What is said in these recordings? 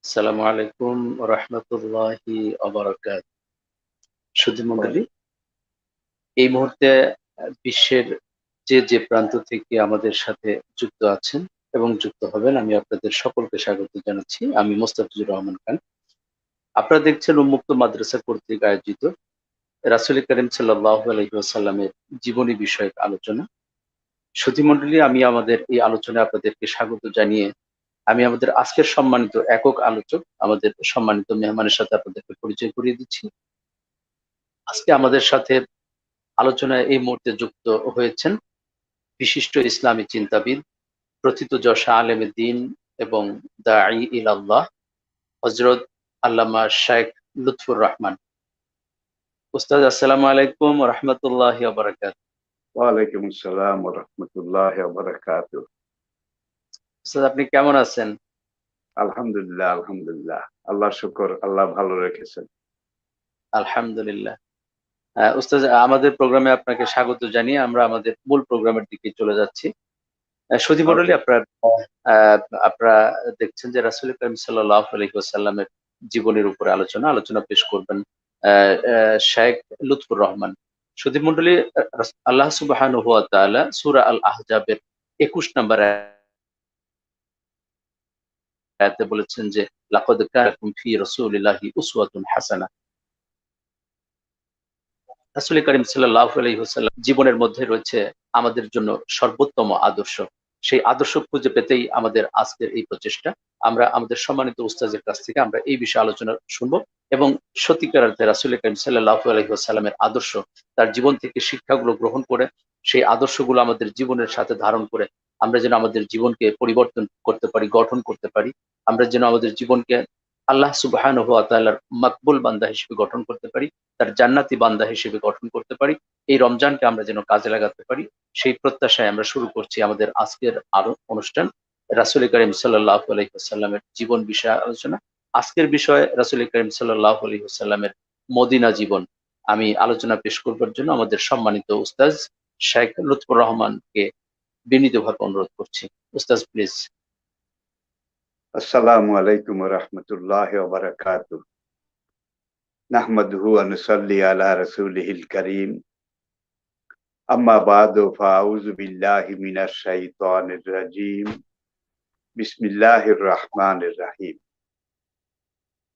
আসসালামু আলাইকুম রহমতুল্লাহি অবরাকাত। সুধী মণ্ডলী, এই মুহূর্তে বিশ্বের যে প্রান্ত থেকে আমাদের সাথে যুক্ত আছেন এবং যুক্ত হবেন, আমি আপনাদের সকলকে স্বাগত জানাচ্ছি। আমি মোস্তাফিজুর রহমান খান। আপনারা দেখছেন উন্মুক্ত মাদ্রাসা কর্তৃক আয়োজিত রাসূল করিম সাল্লাল্লাহু আলাইহি ওয়াসাল্লামের জীবনী বিষয়ক আলোচনা। সুধী মণ্ডলী, আমি আমাদের এই আলোচনায় আপনাদেরকে স্বাগত জানিয়ে আমি আমাদের আজকের সম্মানিত একক আলোচক, আমাদের সম্মানিত মেহমানের সাথে আপনাদেরকে পরিচয় করিয়ে দিচ্ছি। আজকে আমাদের সাথে আলোচনায় এই মুহূর্তে যুক্ত হয়েছেন বিশিষ্ট ইসলামী চিন্তাবিদ, প্রথিতযশা আলেমে দ্বীন এবং দাঈ ইলাল্লাহ হযরত আল্লামা শাইখ লুৎফুর রহমান। উস্তাদ, আসসালামু আলাইকুম ওয়া রাহমাতুল্লাহি ওয়া বারাকাতুহু। ওয়ালাইকুম আসসালাম ওয়া রাহমাতুল্লাহি ওয়া বারাকাতুহু। উস্তাদ, আপনি কেমন আছেন? আলহামদুলিল্লাহ, আলহামদুলিল্লাহ। আল্লাহর শুকর, আল্লাহ ভালো রেখেছেন। আলহামদুলিল্লাহ। উস্তাদ, আমাদের প্রোগ্রামে আপনাকে স্বাগত জানিয়ে আমরা আমাদের মূল প্রোগ্রামের দিকে চলে যাচ্ছি। সুধী মণ্ডলী, ওকে। আপনারা দেখছেন যে রাসূল করিম সাল্লাল্লাহু আলাইহি ওয়াসাল্লামের জীবনের উপরে আলোচনা পেশ করবেন শাইখ লুৎফুর রহমান। সুধী মণ্ডলী, আল্লাহ সুবহানাহু ওয়া তাআলা সূরা আল আহজাবের 21 নম্বর আয়াতে বলেছেন যে লাকাদ কানা লাকুম ফি রাসূলিল্লাহি উসওয়াতুন হাসানাহ। রাসূল করিম সাল্লাল্লাহু আলাইহি ওয়াসাল্লাম জীবনের মধ্যে রয়েছে আমাদের জন্য সর্বোত্তম আদর্শ। সেই আদর্শ খুঁজে পেতেই আমাদের আজকের এই প্রচেষ্টা। আমরা আমাদের সম্মানিত উস্তাদের কাছ থেকে আমরা এই বিষয়ে আলোচনা শুনবো এবং সত্যিকার অর্থে রাসূল করিম সাল্লাল্লাহু আলাইহি ওয়াসাল্লামের আদর্শ, তার জীবন থেকে শিক্ষাগুলো গ্রহণ করে সেই আদর্শগুলো আমাদের জীবনের সাথে ধারণ করে আমরা যেন আমাদের জীবনকে পরিবর্তন করতে পারি, গঠন করতে পারি। আমরা যেন আমাদের জীবনকে আল্লাহ সুবহানাহু ওয়া তাআলার মাকবুল বান্দা হিসেবে গঠন করতে পারি, তার জান্নাতি বান্দা হিসেবে গঠন করতে পারি। এই রমজানকে আমরা যেন কাজে লাগাতে পারি, সেই প্রত্যাশায় আমরা শুরু করছি আমাদের আজকের আরো অনুষ্ঠান রাসূল করিম সাল্লাল্লাহু আলাইহি ওয়াসাল্লামের জীবন বিষয়ে আলোচনা। আজকের বিষয় রাসূল করিম সাল্লাল্লাহু আলাইহি ওয়াসাল্লামের মদিনা জীবন। আমি আলোচনা পেশ করবার জন্য আমাদের সম্মানিত উস্তাজ শাইখ লুৎফুর রহমানকে বিনীতভাবে অনুরোধ করছি। উস্তাজ, প্লিজ। আসসালামু আলাইকুম ওয়া রাহমাতুল্লাহি ওয়া বারাকাতুহু। নাহমাদুহু ওয়া নুসাল্লি আলা রাসূলিহিল কারীম। আম্মা বা'দু ফাআউযু বিল্লাহি মিনাশ শাইতানির রাজীম। বিসমিল্লাহির রাহমানির রাহিম।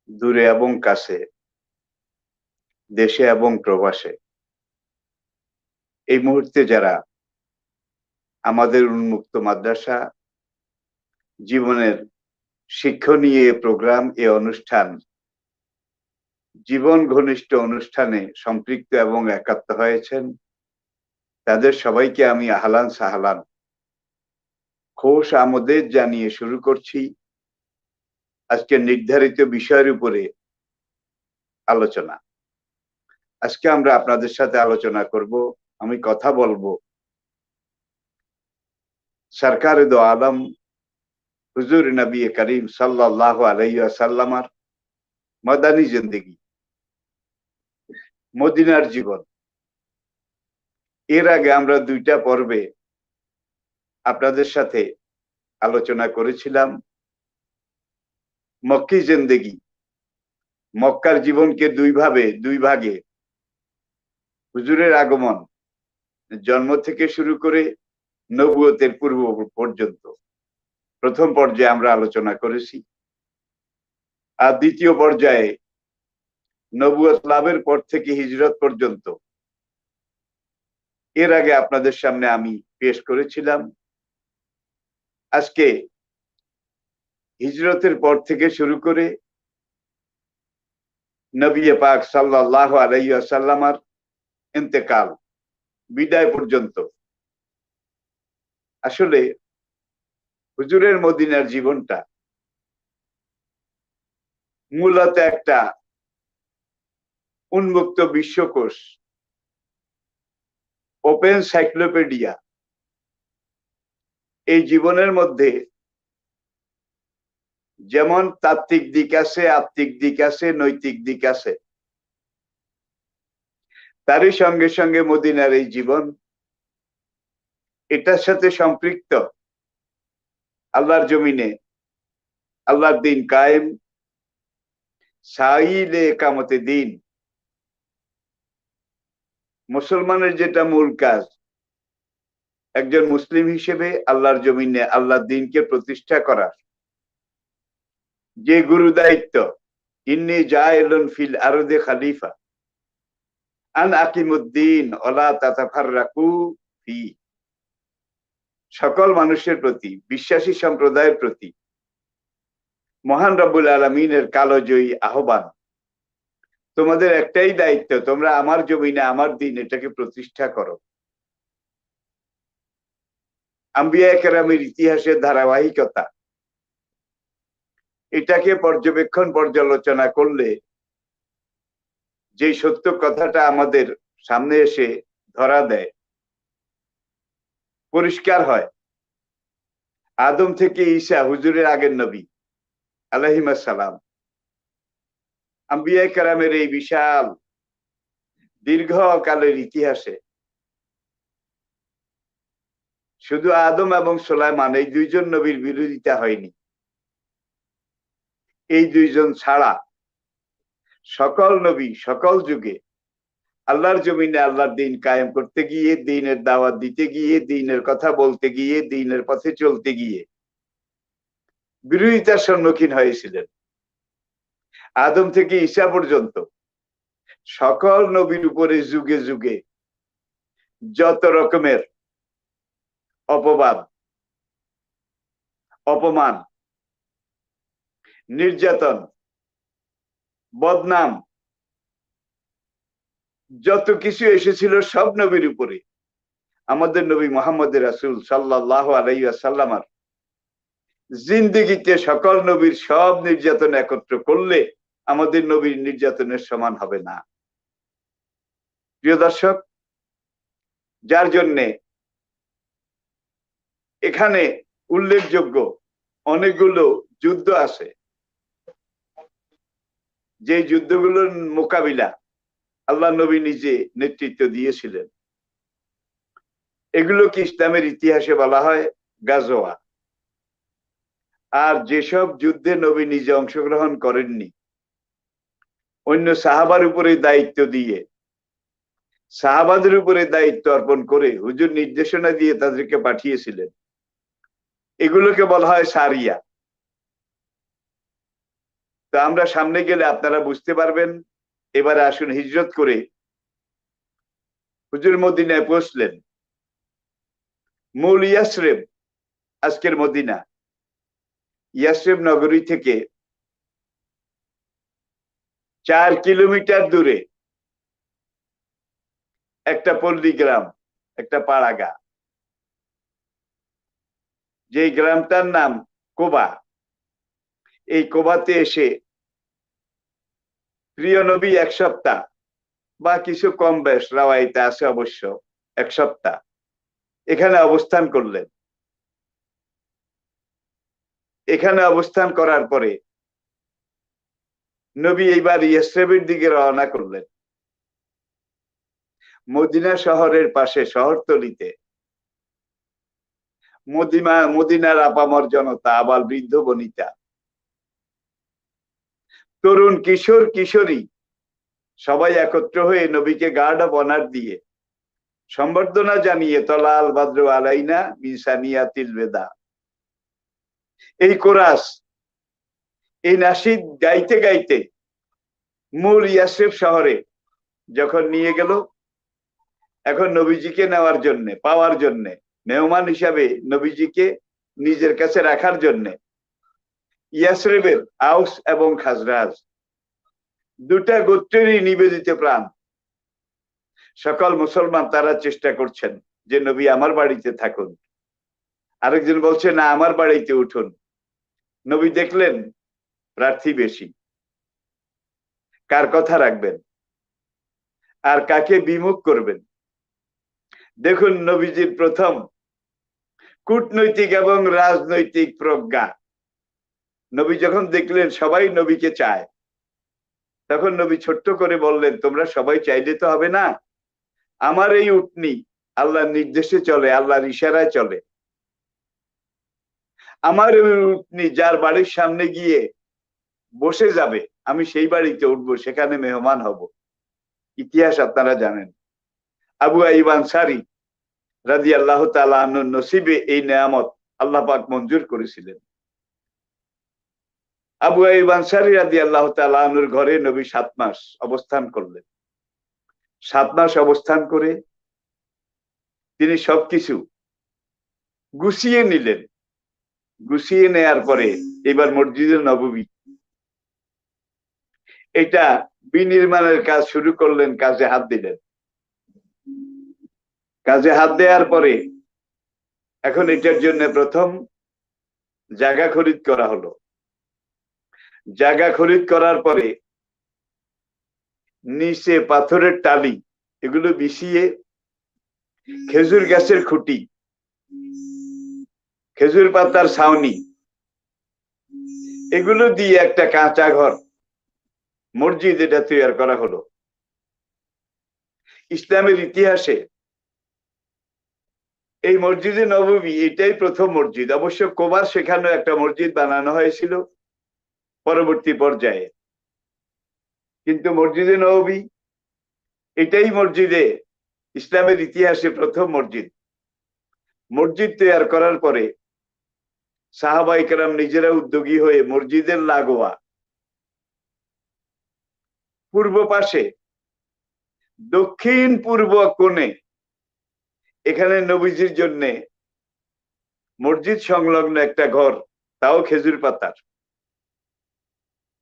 দূরে এবং কাছে, দেশে এবং প্রবাসে এই মুহূর্তে যারা আমাদের উন্মুক্ত মাদ্রাসা জীবনের শিক্ষণীয় প্রোগ্রাম, এ অনুষ্ঠান, জীবন ঘনিষ্ঠ অনুষ্ঠানে সম্পৃক্ত এবং একাত্ম হয়েছেন, তাদের সবাইকে আমি আহলান সাহলান, খোশ আমদেদ জানিয়ে শুরু করছি আজকে নির্ধারিত বিষয়ের উপরে আলোচনা। আজকে আমরা আপনাদের সাথে আলোচনা করব, আমি কথা বলবো সরকারে দো আলম হুজুর নবী করিম সাল্লাল্লাহু আলাইহি ওয়াসাল্লামের মাদানী জিন্দেগি, মদিনার জীবন। এর আগে আমরা দুইটা পর্বে আপনাদের সাথে আলোচনা করেছিলাম মক্কি জিন্দেগি, মক্কার জীবনকে দুই ভাগে হুজুরের আগমন, জন্ম থেকে শুরু করে নবুয়তের পূর্ব পর্যন্ত প্রথম পর্যায়ে আমরা আলোচনা করেছি। আর দ্বিতীয় পর্যায়ে নবুয়ত লাভের পর থেকে হিজরত পর্যন্ত, এর আগে আপনাদের সামনে আমি পেশ করেছিলাম। আজকে হিজরতের পর থেকে শুরু করে নবী পাক সাল্লাল্লাহু আলাইহি ওয়াসাল্লামের ইন্তেকাল, বিদায় পর্যন্ত আসলে হুজুরের মদিনার জীবনটা মূলত একটা উন্মুক্ত বিশ্বকোষ, ওপেন সাইক্লোপিডিয়া। এই জীবনের মধ্যে যেমন তাত্ত্বিক দিক আছে, আত্মিক দিক আছে, নৈতিক দিক আছে, তারই সঙ্গে সঙ্গে মদিনার এই জীবন এটার সাথে সম্পৃক্ত আল্লাহর জমিনে আল্লাহর দিন কায়েম, সাইলে একামতে দিন, মুসলমানের যেটা মূল কাজ, একজন মুসলিম হিসেবে আল্লাহর জমিনে আল্লাহর দিনকে প্রতিষ্ঠা করা, যে গুরু দায়িত্ব, ইন্নী জাইলুন ফিল আরদে খলিফা আন আকিমুদ্দিন ওয়ালা তাতাফাররাকু ফি, সকল মানুষের প্রতি, বিশ্বাসী সম্প্রদায়ের প্রতি মহান রব্বুল আলামিনের কালজয়ী আহ্বান, তোমাদের একটাই দায়িত্ব, তোমরা আমার জমিনে আমার দিন এটাকে প্রতিষ্ঠা করো। আম্বিয়া কেরামের ইতিহাসের ধারাবাহিকতা, এটাকে পর্যালোচনা করলে যে সত্য কথাটা আমাদের সামনে এসে ধরা দেয়, পরিষ্কার হয়, আদম থেকে ঈসা হুজুরের আগের নবী আলাইহিস সালাম, আম্বিয়া কেরামের এই বিশাল দীর্ঘকালের ইতিহাসে শুধু আদম এবং সুলাইমান এই দুইজন নবীর বিরোধিতা হয়নি। এই দুইজন ছাড়া সকল নবী সকল যুগে আল্লাহর জমিনে আল্লাহর দিন কায়েম করতে গিয়ে, দিনের দাওয়াত দিতে গিয়ে, দিনের কথা বলতে গিয়ে, দিনের পথে চলতে গিয়ে বিরোধিতার সম্মুখীন হয়েছিলেন। আদম থেকে ঈসা পর্যন্ত সকল নবীর উপরে যুগে যুগে যত রকমের অপবাদ, অপমান, নির্যাতন, বদনাম, যত কিছু এসেছিল সব নবীর উপরে আমাদের নবী মুহাম্মদ রাসূল সাল্লাল্লাহু আলাইহি ওয়াসাল্লামের জিন্দেগিতে সকল নবীর সব নির্যাতন একত্র করলে আমাদের নবীর নির্যাতনের সমান হবে না। প্রিয় দর্শক, যার জন্যে এখানে উল্লেখযোগ্য অনেকগুলো যুদ্ধ আছে, যে যুদ্ধগুলোর মোকাবিলা আল্লাহ নবী নিজে নেতৃত্ব দিয়েছিলেন। এগুলোকে ইসলামের ইতিহাসে বলা হয় গাজওয়া। আর যেসব যুদ্ধে নবী নিজে অংশগ্রহণ করেননি, অন্য সাহাবার উপরে দায়িত্ব দিয়ে, সাহাবাদের উপরে দায়িত্ব অর্পণ করে হুজুর নির্দেশনা দিয়ে তাদেরকে পাঠিয়েছিলেন, এগুলোকে বলা হয় সারিয়া। তো আমরা সামনে গেলে আপনারা বুঝতে পারবেন। এবারে আসুন, হিজরত করে হুজুর মদিনায় পৌঁছলেন। মূল ইয়াসরিব, আজকের মদিনা, ইয়াসরিব নগরী থেকে 4 কিলোমিটার দূরে একটা পল্লী গ্রাম, একটা পাড়াগা, যে গ্রামটার নাম কোবা। এই কোবাতে এসে প্রিয় নবী 1 সপ্তাহ বা কিছু কম বেশ রাওয়াইতে আছে অবশ্য 1 সপ্তাহ এখানে অবস্থান করলেন। এখানে অবস্থান করার পরে নবী এইবার ইয়াসরিবের দিকে রওনা করলেন। মদিনা শহরের পাশে শহরতলিতে মদিনার আপামর জনতা, আবাল বৃদ্ধ বনিতা, তরুণ কিশোর কিশোরী সবাই একত্র হয়ে নবীকে গার্ড অফ অনার দিয়ে সম্বর্ধনা জানিয়ে তলাল বাদ্র আলাইনা মিন সানিয়াতিল বেদা, এই কোরাস, এই নাশিদ গাইতে গাইতে মূল ইয়াসরিব শহরে যখন নিয়ে গেল, এখন নবীজিকে নেওয়ার জন্য, পাওয়ার জন্য, মেহমান হিসাবে নবীজিকে নিজের কাছে রাখার জন্য ইয়াসরিবের আউস এবং খাজরাজ দুটা গোত্রেরই নিবেদিত প্রাণ সকল মুসলমান তারা চেষ্টা করছেন যে নবী আমার বাড়িতে থাকুন। আরেকজন বলছে না, আমার বাড়িতে উঠুন। নবী দেখলেন প্রার্থী বেশি, কার কথা রাখবেন আর কাকে বিমুখ করবেন। দেখুন নবীজির প্রথম কূটনৈতিক এবং রাজনৈতিক প্রজ্ঞা। নবী যখন দেখলেন সবাই নবীকে চায়, তখন নবী ছোট্ট করে বললেন, তোমরা সবাই চাইলে তো হবে না, আমার এই উটনি আল্লাহর নির্দেশে চলে, আল্লাহর ইশারায় চলে। আমার এই উটনি যার বাড়ির সামনে গিয়ে বসে যাবে, আমি সেই বাড়িতে উঠবো, সেখানে মেহমান হব। ইতিহাস আপনারা জানেন। আবু আইয়ুব আনসারী রাদিয়াল্লাহু তাআলা আনহুর নসিবে এই নেয়ামত আল্লাহ পাক মঞ্জুর করেছিলেন। আবু আইয়ুব আনসারী রাদিয়াল্লাহু তাআলা আনহুর ঘরে নবী 7 মাস অবস্থান করলেন। 7 মাস অবস্থান করে তিনি সবকিছু গুছিয়ে নিলেন। গুছিয়ে নেয়ার পরে এবার মসজিদে নববী এটা বিনির্মাণের কাজ শুরু করলেন, কাজে হাত দিলেন। কাজে হাত দেওয়ার পরে এখন এটার জন্য প্রথম জায়গা খরিদ করা হলো। জায়গা খরিদ করার পরে নিচে পাথরের টালি এগুলো বিছিয়ে খেজুর গাছের খুঁটি, খেজুর পাতার ছাউনি এগুলো দিয়ে একটা কাঁচা ঘর মসজিদ এটা তৈরি করা হলো। ইসলামের ইতিহাসে এই মসজিদে নববী এটাই প্রথম মসজিদ। অবশ্য কোবার সেখানেও একটা মসজিদ বানানো হয়েছিল পরবর্তী পর্যায়ে, কিন্তু মসজিদে নববী এটাই মসজিদে ইসলামের ইতিহাসে প্রথম মসজিদ। মসজিদ তৈরি করার পরে সাহাবায়ে কেরাম নিজেরা উদ্যোগী হয়ে মসজিদের লাগোয়া পূর্ব পাশে দক্ষিণ পূর্ব কোণে এখানে নবীজির জন্য মসজিদ সংলগ্ন একটা ঘর, তাও খেজুর পাতার,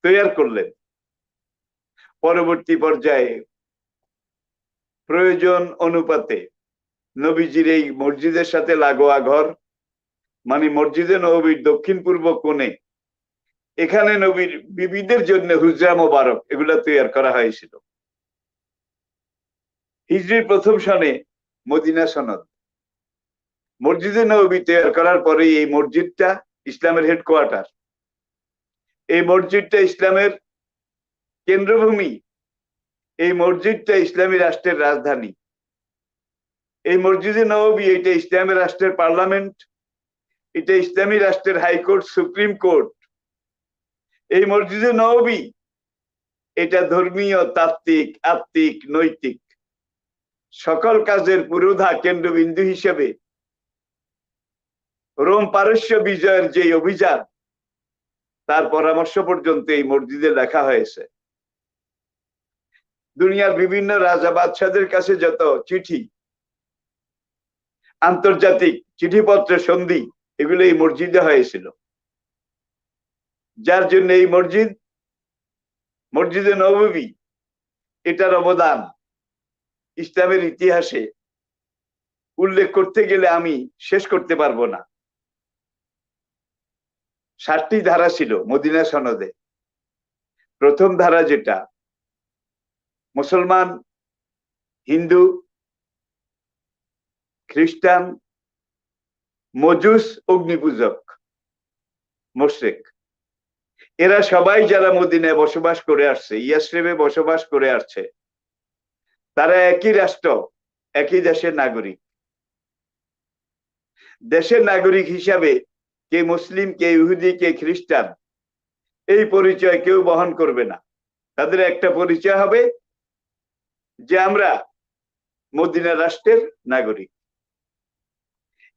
তৈরি করলেন। পরবর্তী পর্যায়ে প্রয়োজন অনুপাতে নবীজির এই মসজিদের সাথে লাগোয়া ঘর মানে মসজিদে নববীর দক্ষিণ পূর্ব কোণে এখানে নবীর বিবিদের জন্য হুজরা মোবারক এগুলা তৈরি করা হয়েছিল। হিজরির প্রথম সনে মদিনা সনদ। মসজিদে নববী তৈরি করার পরে এই মসজিদটা ইসলামের হেডকোয়ার্টার, এই মসজিদটা ইসলামের কেন্দ্রভূমি, এই মসজিদটা ইসলামী রাষ্ট্রের রাজধানী। এই মসজিদে নববী এটা ইসলামী রাষ্ট্রের পার্লামেন্ট, এটা ইসলামী রাষ্ট্রের হাইকোর্ট, সুপ্রিম কোর্ট। এই মসজিদে নববী এটা ধর্মীয়, তাত্ত্বিক, আত্মিক, নৈতিক সকল কাজের পুরোধা কেন্দ্রবিন্দু হিসেবে রোম পারস্য বিজয়ের যে অভিযান তার পরামর্শ পর্যন্ত এই মসজিদে লেখা হয়েছে। দুনিয়ার বিভিন্ন রাজা বাদশাদের কাছে যত চিঠি, আন্তর্জাতিক চিঠিপত্র, সন্ধি এগুলো এই মসজিদে হয়েছিল। যার জন্য এই মসজিদে নববী এটার অবদান ইসলামের ইতিহাসে উল্লেখ করতে গেলে আমি শেষ করতে পারবো না। 7টি ধারা ছিল মদিনা সনদে। প্রথম ধারা যেটা মুসলমান, হিন্দু, খ্রিস্টান, মজুস, অগ্নিপূজক, মুশরিক এরা সবাই যারা মদিনায় বসবাস করে আসছে, ইয়াসরিবে বসবাস করে আসছে, তারা একই রাষ্ট্র, একই দেশের নাগরিক। দেশের নাগরিক হিসাবে কে মুসলিম, কে ইহুদি, কে খ্রিস্টান এই পরিচয় কেউ বহন করবে না। তাদের একটা পরিচয় হবে যে আমরা মদিনা রাষ্ট্রের নাগরিক।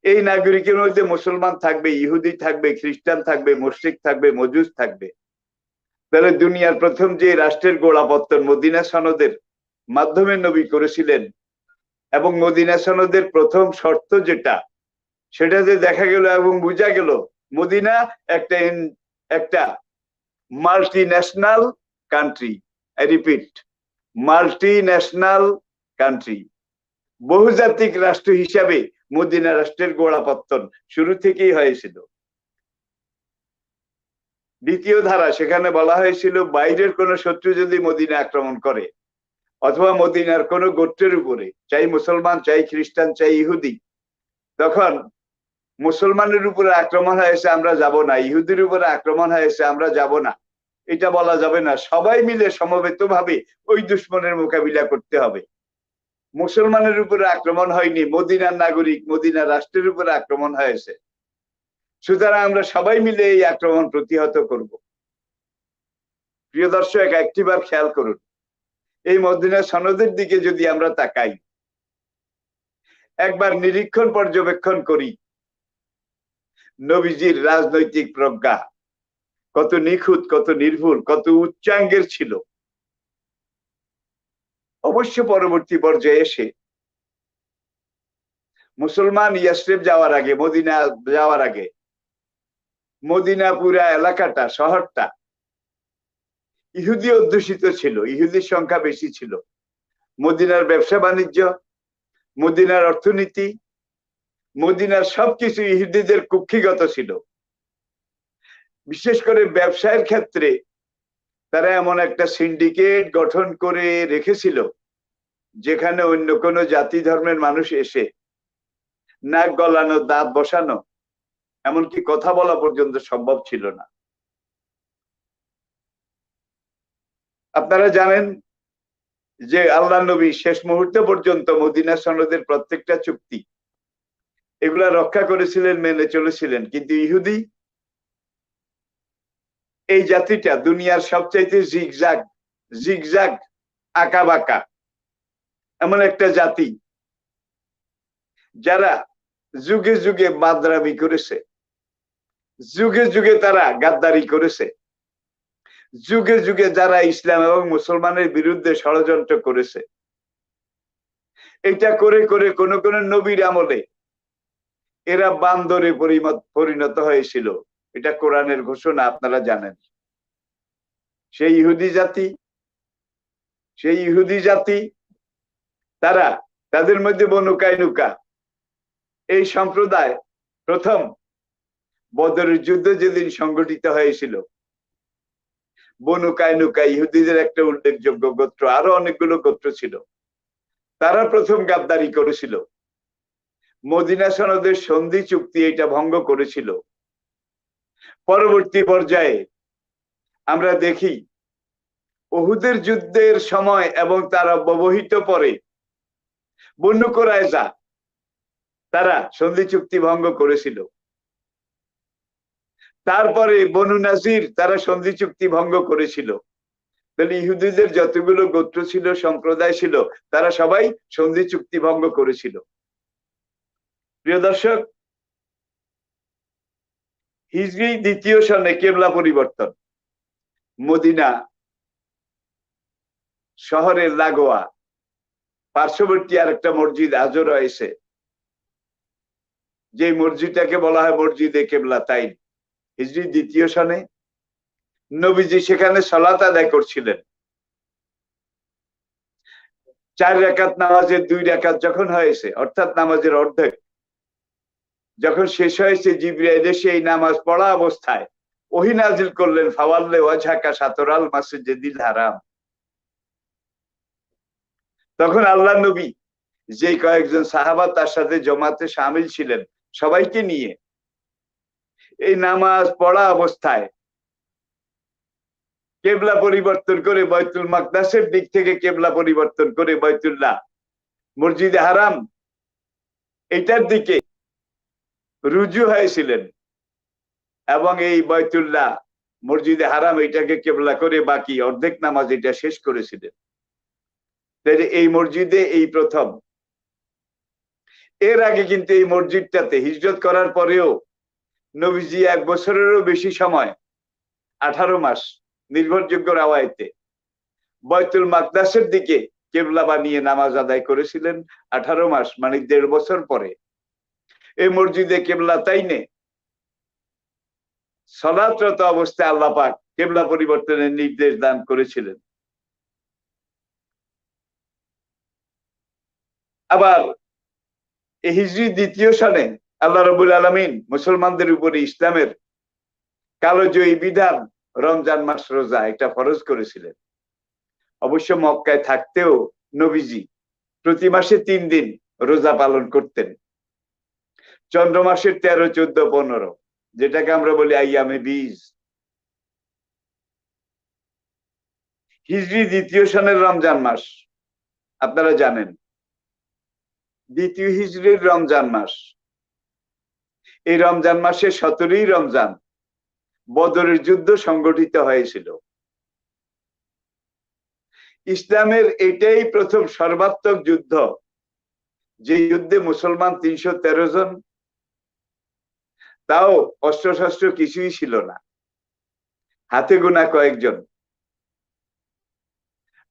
এই নাগরিকের মধ্যে মুসলমান থাকবে, ইহুদি থাকবে, খ্রিস্টান থাকবে, মুশরিক থাকবে, মজুস থাকবে। তাহলে দুনিয়ার প্রথম যে রাষ্ট্রের গোড়াপত্তন মদিনা সনদের মাধ্যমে নবী করেছিলেন, এবং মদিনা সনদের প্রথম শর্ত যেটা সেটাতে দেখা গেল এবং বোঝা গেল মদিনা একটা multi national country. I repeat, multi national country, বহুজাতিক রাষ্ট্র হিসাবে মদিনা রাষ্ট্রের গোড়াপত্তন শুরু থেকেই হয়েছিল। দ্বিতীয় ধারা সেখানে বলা হয়েছিল বাইরের কোন শত্রু যদি মদিনা আক্রমণ করে অথবা মদিনার কোন গোত্রের উপরে, চাই মুসলমান, চাই খ্রিস্টান, চাই ইহুদি, তখন মুসলমানের উপরে আক্রমণ হয়েছে আমরা যাব না, ইহুদির উপরে আক্রমণ হয়েছে আমরা যাব না, এটা বলা যাবে না। সবাই মিলে সমবেত ভাবে ওই দুশ্মনের মোকাবিলা করতে হবে। মুসলমানের উপরে আক্রমণ হয়নি, মদিনার নাগরিক, মদিনা রাষ্ট্রের উপরে আক্রমণ হয়েছে। সুতরাং আমরা সবাই মিলে এই আক্রমণ প্রতিহত করব। প্রিয় দর্শক, একটিবার খেয়াল করুন, এই মদিনা সনদের দিকে যদি আমরা তাকাই, একবার নিরীক্ষণ পর্যবেক্ষণ করি, নবীজির রাজনৈতিক প্রজ্ঞা কত নিখুঁত, কত নির্ভুল, কত উচ্চাঙ্গের ছিল। অবশ্য পরবর্তী পর্যায়ে এসে মুসলমান ইয়াসরিব যাওয়ার আগে, মদিনা যাওয়ার আগে, মদিনা পুরা এলাকাটা, শহরটা ইহুদি অধ্যুষিত ছিল, ইহুদির সংখ্যা বেশি ছিল। মদিনার ব্যবসা বাণিজ্য, মদিনার অর্থনীতি, মদিনার সবকিছু ইহুদিদের কুক্ষিগত ছিল। বিশেষ করে ব্যবসায়ের ক্ষেত্রে তারা এমন একটা সিন্ডিকেট গঠন করে রেখেছিল, যেখানে অন্য কোনো জাতি ধর্মের মানুষ এসে নাক গলানো, দাঁত বসানো, এমনকি কথা বলা পর্যন্ত সম্ভব ছিল না। আপনারা জানেন যে আল্লাহ নবী শেষ মুহূর্ত পর্যন্ত মদিনা সনদের প্রত্যেকটা চুক্তি এগুলা রক্ষা করেছিলেন, মেনে চলেছিলেন। কিন্তু ইহুদি, এই জাতিটা দুনিয়ার সবচাইতে জিগজাগ জিগজাগ আঁকা বাঁকা এমন একটা জাতি, যারা যুগে যুগে বাদরামি করেছে, যুগে যুগে তারা গাদ্দারি করেছে, যুগে যুগে যারা ইসলাম এবং মুসলমানের বিরুদ্ধে ষড়যন্ত্র করেছে। এটা করে করে কোন কোন নবীর আমলে এরা বান্দরে পরিণত হয়েছিল। এটা কোরআনের ঘোষণা, আপনারা জানেন। সেই ইহুদি জাতি তারা, তাদের মধ্যে বনু কায়নুকা এই সম্প্রদায় প্রথম বদরের যুদ্ধ যেদিন সংগঠিত হয়েছিল, বনু কায়নুকা ইহুদিদের একটা উল্লেখযোগ্য গোত্র, আরো অনেকগুলো গোত্র ছিল। তারা প্রথম গাদ্দারি করেছিল, মদিনা সনদের সন্ধি চুক্তি এটা ভঙ্গ করেছিল। পরবর্তী পর্যায়ে আমরা দেখি উহুদের যুদ্ধের সময় এবং তারা ব্যবহৃত পরে বনু কুরাইজা তারা সন্ধি চুক্তি ভঙ্গ করেছিল। তারপরে বনু নাজির তারা সন্ধি চুক্তি ভঙ্গ করেছিল। তাহলে ইহুদিদের যতগুলো গোত্র ছিল, সম্প্রদায় ছিল, তারা সবাই সন্ধি চুক্তি ভঙ্গ করেছিল। প্রিয় দর্শক, হিজরি দ্বিতীয় সনে কেবলা পরিবর্তন। মদিনা শহরের লাগোয়া পার্শ্ববর্তী আর একটা মসজিদ আজও রয়েছে, যে মসজিদটাকে বলা হয় মসজিদে কেবলা। তাই হিজরি দ্বিতীয় সনে নবীজি সেখানে সালাত আদায় করছিলেন। 4 রাকাত নামাজের 2 রাকাত যখন হয়েছে, অর্থাৎ নামাজের অর্ধেক যখন শেষ হয়েছে, জিবরাইল এসে এই নামাজ পড়া অবস্থায় ওহী নাজিল করলেন, ফাওয়াল্লি ওয়াজহাকা শাতরাল মাসজিদিল হারাম। তখন আল্লাহ নবী যে কয়েকজন সাহাবা তার সাথে জমাতে শামিল ছিলেন, সবাইকে নিয়ে এই নামাজ পড়া অবস্থায় কেবলা পরিবর্তন করে বাইতুল মাকদাসের দিক থেকে কেবলা পরিবর্তন করে বাইতুল্লাহ, মসজিদে হারাম এটার দিকে রুজু হয়েছিলেন এবং এই বাইতুল্লাহ, মসজিদে হারাম এটাকে কেবলা করে বাকি অর্ধেক নামাজ এটা শেষ করেছিলেন। এই মসজিদে এই প্রথম। এর আগে কিন্তু এই মসজিদটাতে হিজরত করার পরেও নবীজি 1 বছরেরও বেশি সময়, 18 মাস নির্ভরযোগ্য রাওয়ায়েতে বাইতুল মাকদাসের দিকে কেবলা বানিয়ে নামাজ আদায় করেছিলেন 18 মাস, মানে 1.5 বছর পরে এই মসজিদে কেবলা তাইনে সালাতরত অবস্থায় আল্লাহ পাক কেবলা পরিবর্তনের নির্দেশ দান করেছিলেন। আবার এই হিজরি দ্বিতীয় সনে আল্লাহ রাব্বুল আলামিন মুসলমানদের উপরে ইসলামের কালোজয়ী বিধান রমজান মাস রোজা এটা ফরজ করেছিলেন। অবশ্য মক্কায় থাকতেও নবীজি প্রতি মাসে 3 দিন রোজা পালন করতেন। চন্দ্র মাসের 13, 14, 15, যেটাকে আমরা বলি আইয়ামে বীজ। হিজরি দ্বিতীয় সনের রমজান মাস আপনারা জানেন, দ্বিতীয় হিজরির রমজান মাস। এই রমজান মাসে 17ই রমজান বদরের যুদ্ধ সংগঠিত হয়েছিল। ইসলামের এটাই প্রথম সর্বাত্মক যুদ্ধ, যে যুদ্ধে মুসলমান 313 জন, তাও অস্ত্রশস্ত্র কিছুই ছিল না, হাতে গোনা কয়েকজন।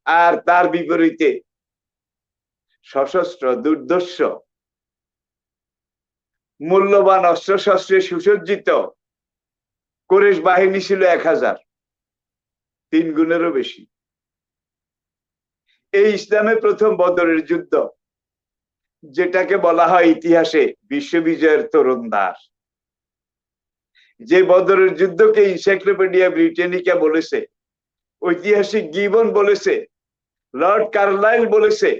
আর তার বিপরীতে সশস্ত্র দুর্ধর্ষ মূল্যবান অস্ত্রশস্ত্রে সুসজ্জিত কুরাইশ বাহিনী ছিল 1000, 3 গুণেরও বেশি। এই ইসলামের প্রথম বদরের যুদ্ধ, যেটাকে বলা হয় ইতিহাসে বিশ্ববিজয়ের তরুণদ্বার, যে বদরের যুদ্ধকে এনসাইক্লোপিডিয়া ব্রিটানিকা বলেছে, ঐতিহাসিক গিবন বলেছে, লর্ড কার্লাইল বলেছে,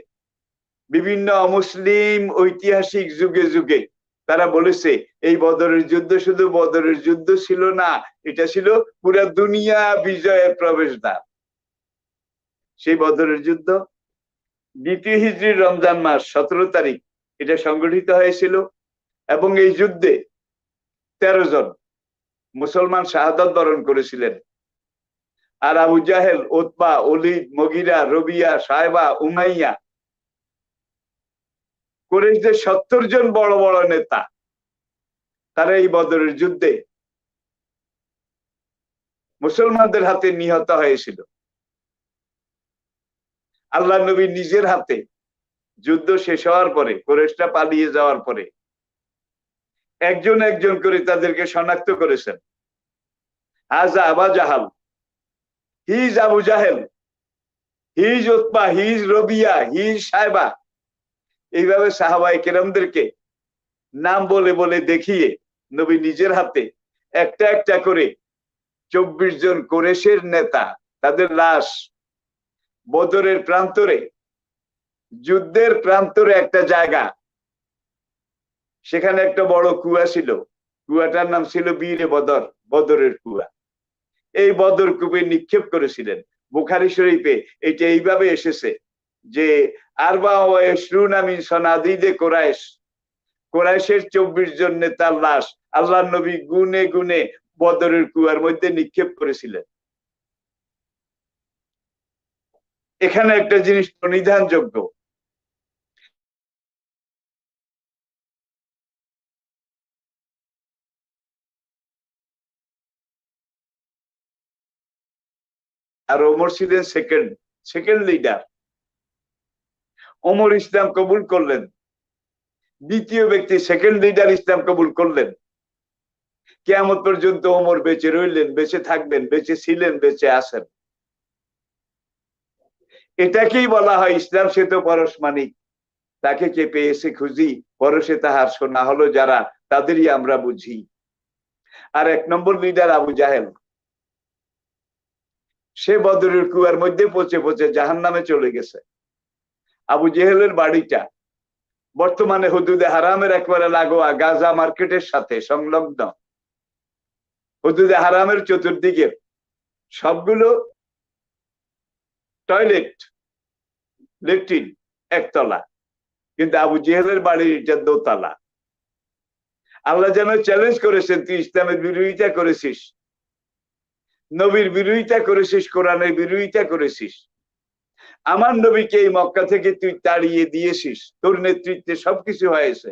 বিভিন্ন অমুসলিম ঐতিহাসিক যুগে যুগে তারা বলেছে এই বদরের যুদ্ধ শুধু বদরের যুদ্ধ ছিল না, এটা ছিল পুরা দুনিয়া বিজয়ের প্রবেশদ্বার। সেই বদরের যুদ্ধ 2য় হিজরির রমজান মাস 17 তারিখ এটা সংগঠিত হয়েছিল, এবং এই যুদ্ধে 13 জন মুসলমান শাহাদাত বরণ করেছিলেন। আর আবু জাহেল, উতবা, ওলীদ, মুগীরা, রবিয়া, সায়বা, উমাইয়া, কুরাইশদের 70 জন বড় বড় নেতা, তারা এই বদরের যুদ্ধে মুসলমানদের হাতে নিহত হয়েছিল। আল্লাহ নবী নিজের হাতে যুদ্ধ শেষ হওয়ার পরে, কুরাইশরা পালিয়ে যাওয়ার পরে একজন একজন করে তাদেরকে শনাক্ত করেছেন। হাজা আবা জাহাল, হি is Abu Jahl, he is Utba, he is Rabia, he is Shaiba. এইভাবে সাহাবায়ে কেরামদেরকে নাম বলে বলে দেখিয়ে নবী নিজের হাতে একটা একটা করে 24 জন কুরাইশের নেতা, তাদের লাশ বদরের প্রান্তরে, যুদ্ধের প্রান্তরে একটা জায়গা, সেখানে একটা বড় কুয়া ছিল, কুয়াটার নাম ছিল বীরে বদর, বদরের কুয়া। এই বদর কূপে নিক্ষেপ করেছিলেন। বুখারী শরীফে এটা এইভাবে এসেছে যে আরবা ওয়া ইশরুনা মিন সানাদিদে কুরাইশ, কুরাইশের 24 জন নেতার লাশ আল্লাহর নবী গুনে গুনে বদরের কুয়ার মধ্যে নিক্ষেপ করেছিলেন। এখানে একটা জিনিস প্রণিধানযোগ্য, আর ওমর ছিলেন সেকেন্ড লিডার। ওমর ইসলাম কবুল করলেন, দ্বিতীয় ব্যক্তি সেকেন্ড লিডার ইসলাম কবুল করলেন। কিয়ামত পর্যন্ত ওমর বেঁচে রইলেন, বেঁচে থাকবেন, বেঁচে ছিলেন, বেঁচে আছেন। এটাকেই বলা হয় ইসলাম সে তো পরশমানিক, তাকে কে পেয়েছে খুঁজি, পরশে তাহার শোনা হলো যারা, তাদেরই আমরা বুঝি। আর 1 নম্বর লিডার আবু জাহেল, সে বদরের কুয়ার মধ্যে পচে পচে জাহান্নামে চলে গেছে। আবু জেহেলের বাড়িটা বর্তমানে হুদুদে হারামের একবারে লাগোয়া গাজা মার্কেটের সাথে সংলগ্ন। হুদুদে হারামের চতুর্দিকে সবগুলো টয়লেট, লেট্রিন একতলা, কিন্তু আবু জেহেলের বাড়ির এটা দোতলা। আল্লাহ যেন চ্যালেঞ্জ করেছেন, তুই ইসলামের বিরোধিতা করেছিস, নবীর বিরোধিতা করেছিস, কোরআনের বিরোধিতা করেছিস, আমার নবীকে এই মক্কা থেকে তুই তাড়িয়ে দিয়েছিস, তোর নেতৃত্বে সবকিছু হয়েছে।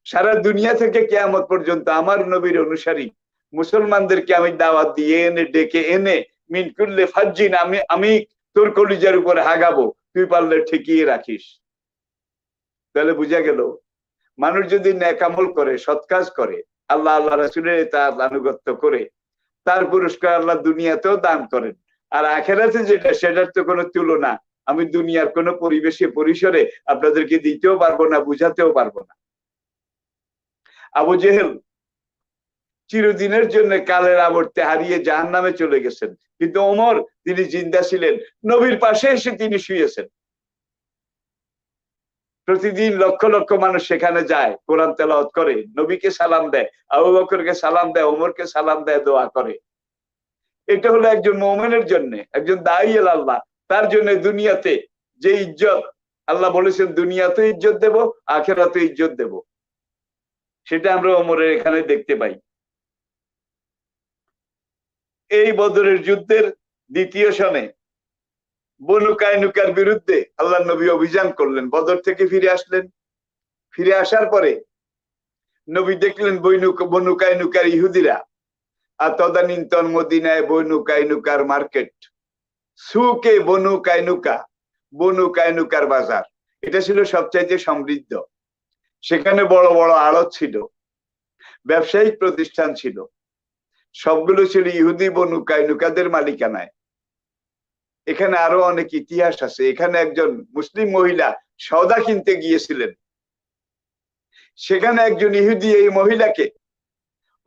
সারা দুনিয়া থেকে কিয়ামত পর্যন্ত আমার নবীর অনুসারী মুসলমানদেরকে আমি দাওয়াত দিয়ে এনে ডেকে এনে মিন কুল্লি ফাজ্জিন আমি তোর কলিজার উপরে হাগাবো, তুই পারলে ঠেকিয়ে রাখিস। তাহলে বুঝা গেল, মানুষ যদি নেক আমল করে, সৎ কাজ করে, আল্লাহ আল্লাহ রাসূলের তার আনুগত্য করে, তার পুরস্কার আল্লাহ দুনিয়াতেও দান করেন। আর আখিরাতে যেটা, সেটার তো কোনো তুলনা আমি দুনিয়ার কোনো পরিবেশে পরিসরে আপনাদেরকে দিতেও পারবো না, বুঝাতেও পারবো না। আবু জেহেল চিরদিনের জন্য কালের আবর্তে হারিয়ে জাহান্নামে চলে গেছেন, কিন্তু ওমর তিনি জিন্দা ছিলেন, নবীর পাশে এসে তিনি শুয়েছেন। প্রতিদিন লক্ষ লক্ষ মানুষ সেখানে যায়, কোরআন তেলাওয়াত করে, নবীকে সালাম দেয়, আবু বকরকে সালাম দেয়, ওমরকে সালাম দেয়, দোয়া করে। এটা হলো একজন মুমিনের জন্য, একজন দাঈ আল্লাহ, তার জন্য দুনিয়াতে যে ইজ্জত আল্লাহ বলেছেন দুনিয়াতে ইজ্জত দেব, আখিরাতে ইজ্জত দেব, সেটা আমরা ওমরের এখানে দেখতে পাই। এই বদরের যুদ্ধের 2য় সনে বনু কায়নুকার বিরুদ্ধে আল্লাহ নবী অভিযান করলেন, বদর থেকে ফিরে আসলেন। ফিরে আসার পরে নবী দেখলেন বনু কায়নুকার ইহুদিরা, আর তদানীন্তন মদিনায় বনু কায়নুকার মার্কেট, সুকে বনু কায়নুকার বাজার, এটা ছিল সবচাইতে সমৃদ্ধ। সেখানে বড় বড় আড়ত ছিল, ব্যবসায়িক প্রতিষ্ঠান ছিল, সবগুলো ছিল ইহুদি বনু কায়নুকাদের মালিকানায়। এখানে আরো অনেক ইতিহাস আছে। এখানে একজন মুসলিম মহিলা সওদা কিনতে গিয়েছিলেন, সেখানে একজন ইহুদি এই মহিলাকে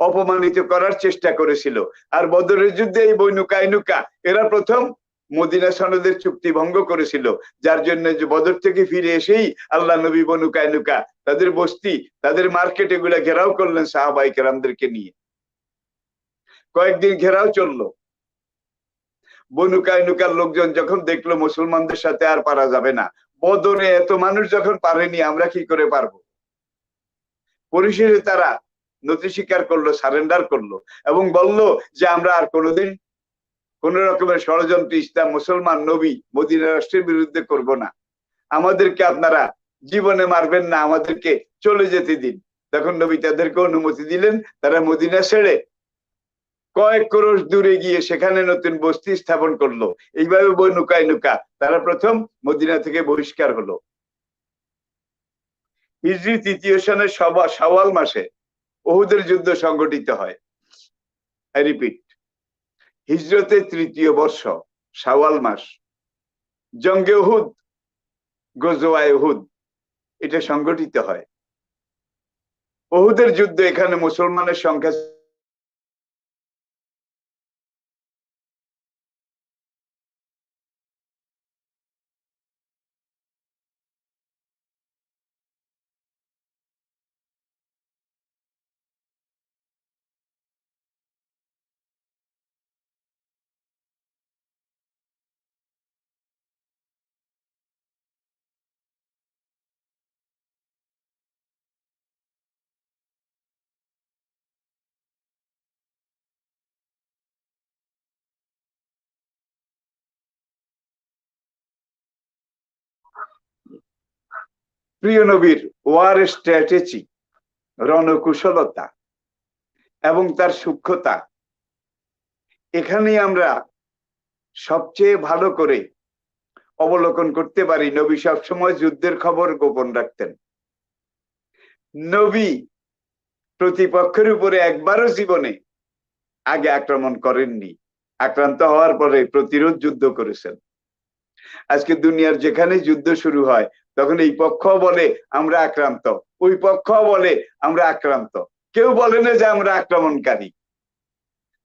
অপমানিত করার চেষ্টা করেছিল। আর বদরের যুদ্ধে এই বনু কায়নুকা এরা প্রথম মদিনা সনদের চুক্তি ভঙ্গ করেছিল, যার জন্য যে বদর থেকে ফিরে এসেই আল্লাহ নবী বনু কায়নুকা তাদের বস্তি, তাদের মার্কেট এগুলা ঘেরাও করলেন সাহাবাই কেরামদেরকে নিয়ে। কয়েকদিন ঘেরাও চললো। বনু কায়নুকার লোকজন যখন দেখলো মুসলমানদের সাথে আর পারা যাবে না, বদরে এত মানুষ যখন পারেনি, আমরা কি করে পারবো, পরিশেষে তারা নথি স্বীকার করলো, সারেন্ডার করলো এবং বলল যে আমরা আর কোনোদিন কোন রকমের ষড়যন্ত্র ইসলাম, মুসলমান, নবী, মদিনা রাষ্ট্রের বিরুদ্ধে করব না। আমাদেরকে আপনারা জীবনে মারবেন না, আমাদেরকে চলে যেতে দিন। তখন নবী তাদেরকে অনুমতি দিলেন। তারা মদিনা ছেড়ে কয়েক ক্রোশ দূরে গিয়ে সেখানে নতুন বস্তি স্থাপন করলো। এইভাবে বনু কায়নুকা তারা প্রথম মদিনা থেকে বহিষ্কার হলো। হিজরি 3য় সনের শাওয়াল মাসে উহুদের যুদ্ধ সংগঠিত হয়। আই রিপিট, হিজরতে 3য় বর্ষ, শাওয়াল মাস, জঙ্গে উহুদ, গজওয়ায়ে উহুদ, এটা সংগঠিত হয়। উহুদের যুদ্ধে এখানে মুসলমানের সংখ্যা প্রিয় নবীর ওয়ার স্ট্র্যাটেজি, রণকুশলতা এবং তার সূক্ষ্মতা এখানেই আমরা সবচেয়ে ভালো করে অবলোকন করতে পারি। নবী সবসময় যুদ্ধের খবর গোপন রাখতেন। নবী প্রতিপক্ষের উপরে একবারও জীবনে আগে আক্রমণ করেননি, আক্রান্ত হওয়ার পরে প্রতিরোধ যুদ্ধ করেছেন। আজকে দুনিয়ার যেখানে যুদ্ধ শুরু হয় তখন এই পক্ষ বলে আমরা আক্রান্ত, ওই পক্ষ বলে আমরা আক্রান্ত, কেউ বলে না যে আমরা আক্রমণকারী।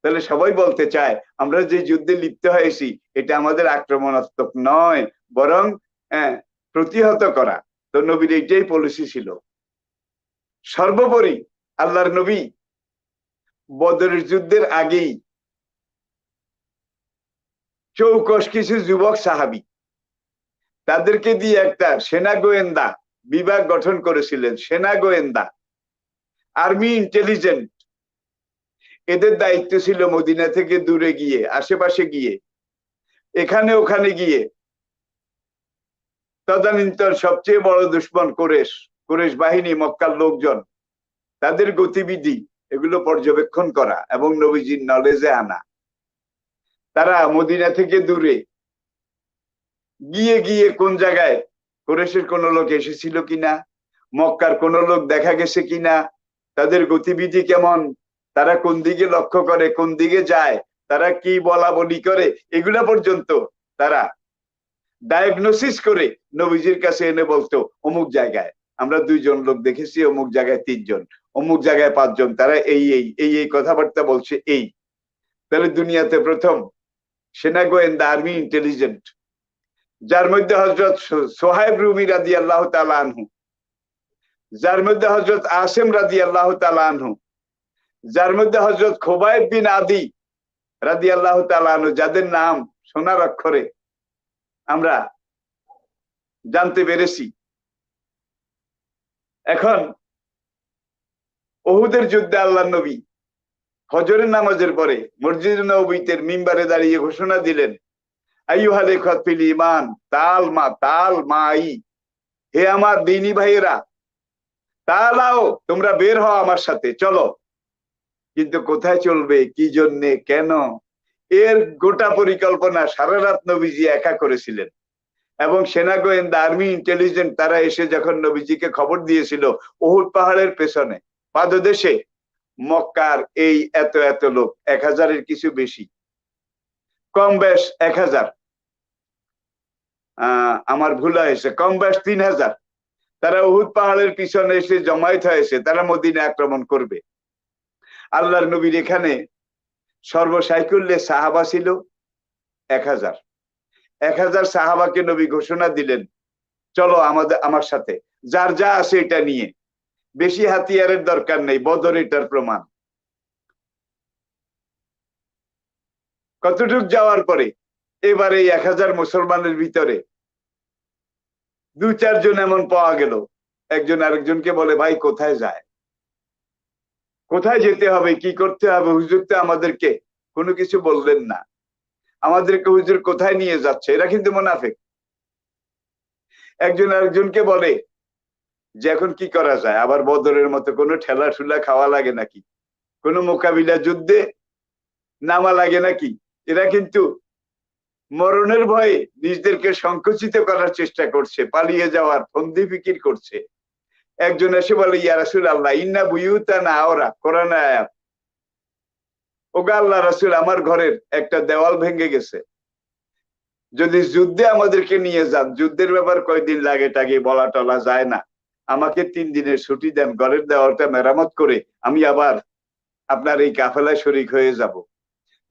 তাহলে সবাই বলতে চায় আমরা যে যুদ্ধে লিপ্ত হয়েছি এটা আমাদের আক্রমণাত্মক নয়, বরং প্রতিহত করা। তো নবীর এইটাই পলিসি ছিল। সর্বোপরি আল্লাহর নবী বদরের যুদ্ধের আগেই চৌকস কিছু যুবক সাহাবী, তাদেরকে দিয়ে একটা সেনা গোয়েন্দা বিভাগ গঠন করেছিলেন। সেনা গোয়েন্দা, আর্মি ইন্টেলিজেন্ট, এদের দায়িত্ব ছিল মদিনা থেকে দূরে গিয়ে, আশেপাশে গিয়ে, এখানে ওখানে গিয়ে তদানীন্তন সবচেয়ে বড় দুশ্মন কুরেশ বাহিনী, মক্কার লোকজন, তাদের গতিবিধি এগুলো পর্যবেক্ষণ করা এবং নবীজির নলেজে আনা। তারা মদিনা থেকে দূরে গিয়ে গিয়ে কোন জায়গায় কুরেশের কোন লোক এসেছিল কিনা, মক্কার কোন লোক দেখা গেছে কিনা, তাদের গতিবিধি কেমন, তারা কোন দিকে লক্ষ্য করে, কোন দিকে যায়, তারা কি বলা বলি করে, এগুলা পর্যন্ত তারা ডায়াগনোসিস করে নবীজির কাছে এনে বলতো অমুক জায়গায় আমরা 2 জন লোক দেখেছি, অমুক জায়গায় 3 জন, অমুক জায়গায় 5 জন, তারা এই কথাবার্তা বলছে। এই তাহলে দুনিয়াতে প্রথম সেনা গোয়েন্দা, আর্মি ইন্টেলিজেন্ট, যার মধ্যে হযরত সোহাইব রুমি রাদিয়াল্লাহু তাআলা আনহু, যার মধ্যে হযরত আসিম রাদিয়াল্লাহু তাআলা আনহু, যার মধ্যে হযরত খুবাইব বিন আদি রাদিয়াল্লাহু তাআলা আনহু, যাদের নাম সোনার অক্ষরে আমরা জানতে পেরেছি। এখন উহুদের যুদ্ধে আল্লাহর নবী ফজরের নামাজের পরে মসজিদে নববীতে মিম্বারে দাঁড়িয়ে ঘোষণা দিলেন, আইয়ুহাল ইখওয়াত ফিল ঈমান তাল মাই, হে আমার দ্বীনী ভাইয়েরা, তালাও, তোমরা বের হও আমার সাথে, চলো। কিন্তু কোথায় চলবে, কি জন্যে, কেন, এর গোটা পরিকল্পনা সারা রাত নবীজি একা করেছিলেন। এবং সেনা গোয়েন্দা, আর্মি ইন্টেলিজেন্ট, তারা এসে যখন নবীজিকে খবর দিয়েছিল উহুদ পাহাড়ের পেছনে পাদদেশে মক্কার এই এত এত লোক, 1000-এর কিছু বেশি, কম বেশ 1000, আমার ভুল হয়েছে, কম বেশ 3000, তারা উহুদ পাহাড়ের পিছনে এসে জমায়েত হয়েছে, তারা মদিনা আক্রমণ করবে। আল্লাহর নবীর এখানে সর্বসাইকুল্যে সাহাবা ছিল 1000। 1000 সাহাবাকে নবী ঘোষণা দিলেন, চলো আমার সাথে, যার যা আছে এটা নিয়ে, বেশি হাতিয়ারের দরকার নেই, বদর এটার প্রমাণ। কতটুক যাওয়ার পরে এবার এই 1000 মুসলমানের ভিতরে 2-4 জন এমন পাওয়া গেল, একজন আরেকজনকে বলে, ভাই কোথায় যায়, কোথায় যেতে হবে, কি করতে হবে, হুজুর তো আমাদেরকে কোনো কিছু বললেন না, আমাদেরকে হুজুর কোথায় নিয়ে যাচ্ছে। এরা কিন্তু মুনাফিক। একজন আরেকজনকে বলে যে এখন কি করা যায়, আবার বদরের মতো কোনো ঠেলা ঠুলা খাওয়া লাগে নাকি, কোনো মোকাবিলা যুদ্ধে নামা লাগে নাকি। এরা কিন্তু মরণের ভয়ে নিজেদেরকে সংকুচিত করার চেষ্টা করছে, পালিয়ে যাওয়ার ফন্দি ফিকির করছে। একজন এসে বলে, ইয়া রাসূলুল্লাহ, ইন্না বুয়ুতানা আওরা, কোরআন আয়াত, ওগো আল্লাহ রাসূল, আমার ঘরের একটা দেওয়াল ভেঙে গেছে, যদি যুদ্ধে আমাদেরকে নিয়ে যান, যুদ্ধের ব্যাপার কয়দিন লাগে টাগে বলা টলা যায় না, আমাকে 3 দিনের ছুটি দেন, ঘরের দেওয়ালটা মেরামত করে আমি আবার আপনার এই কাফেলায় শরীক হয়ে যাব।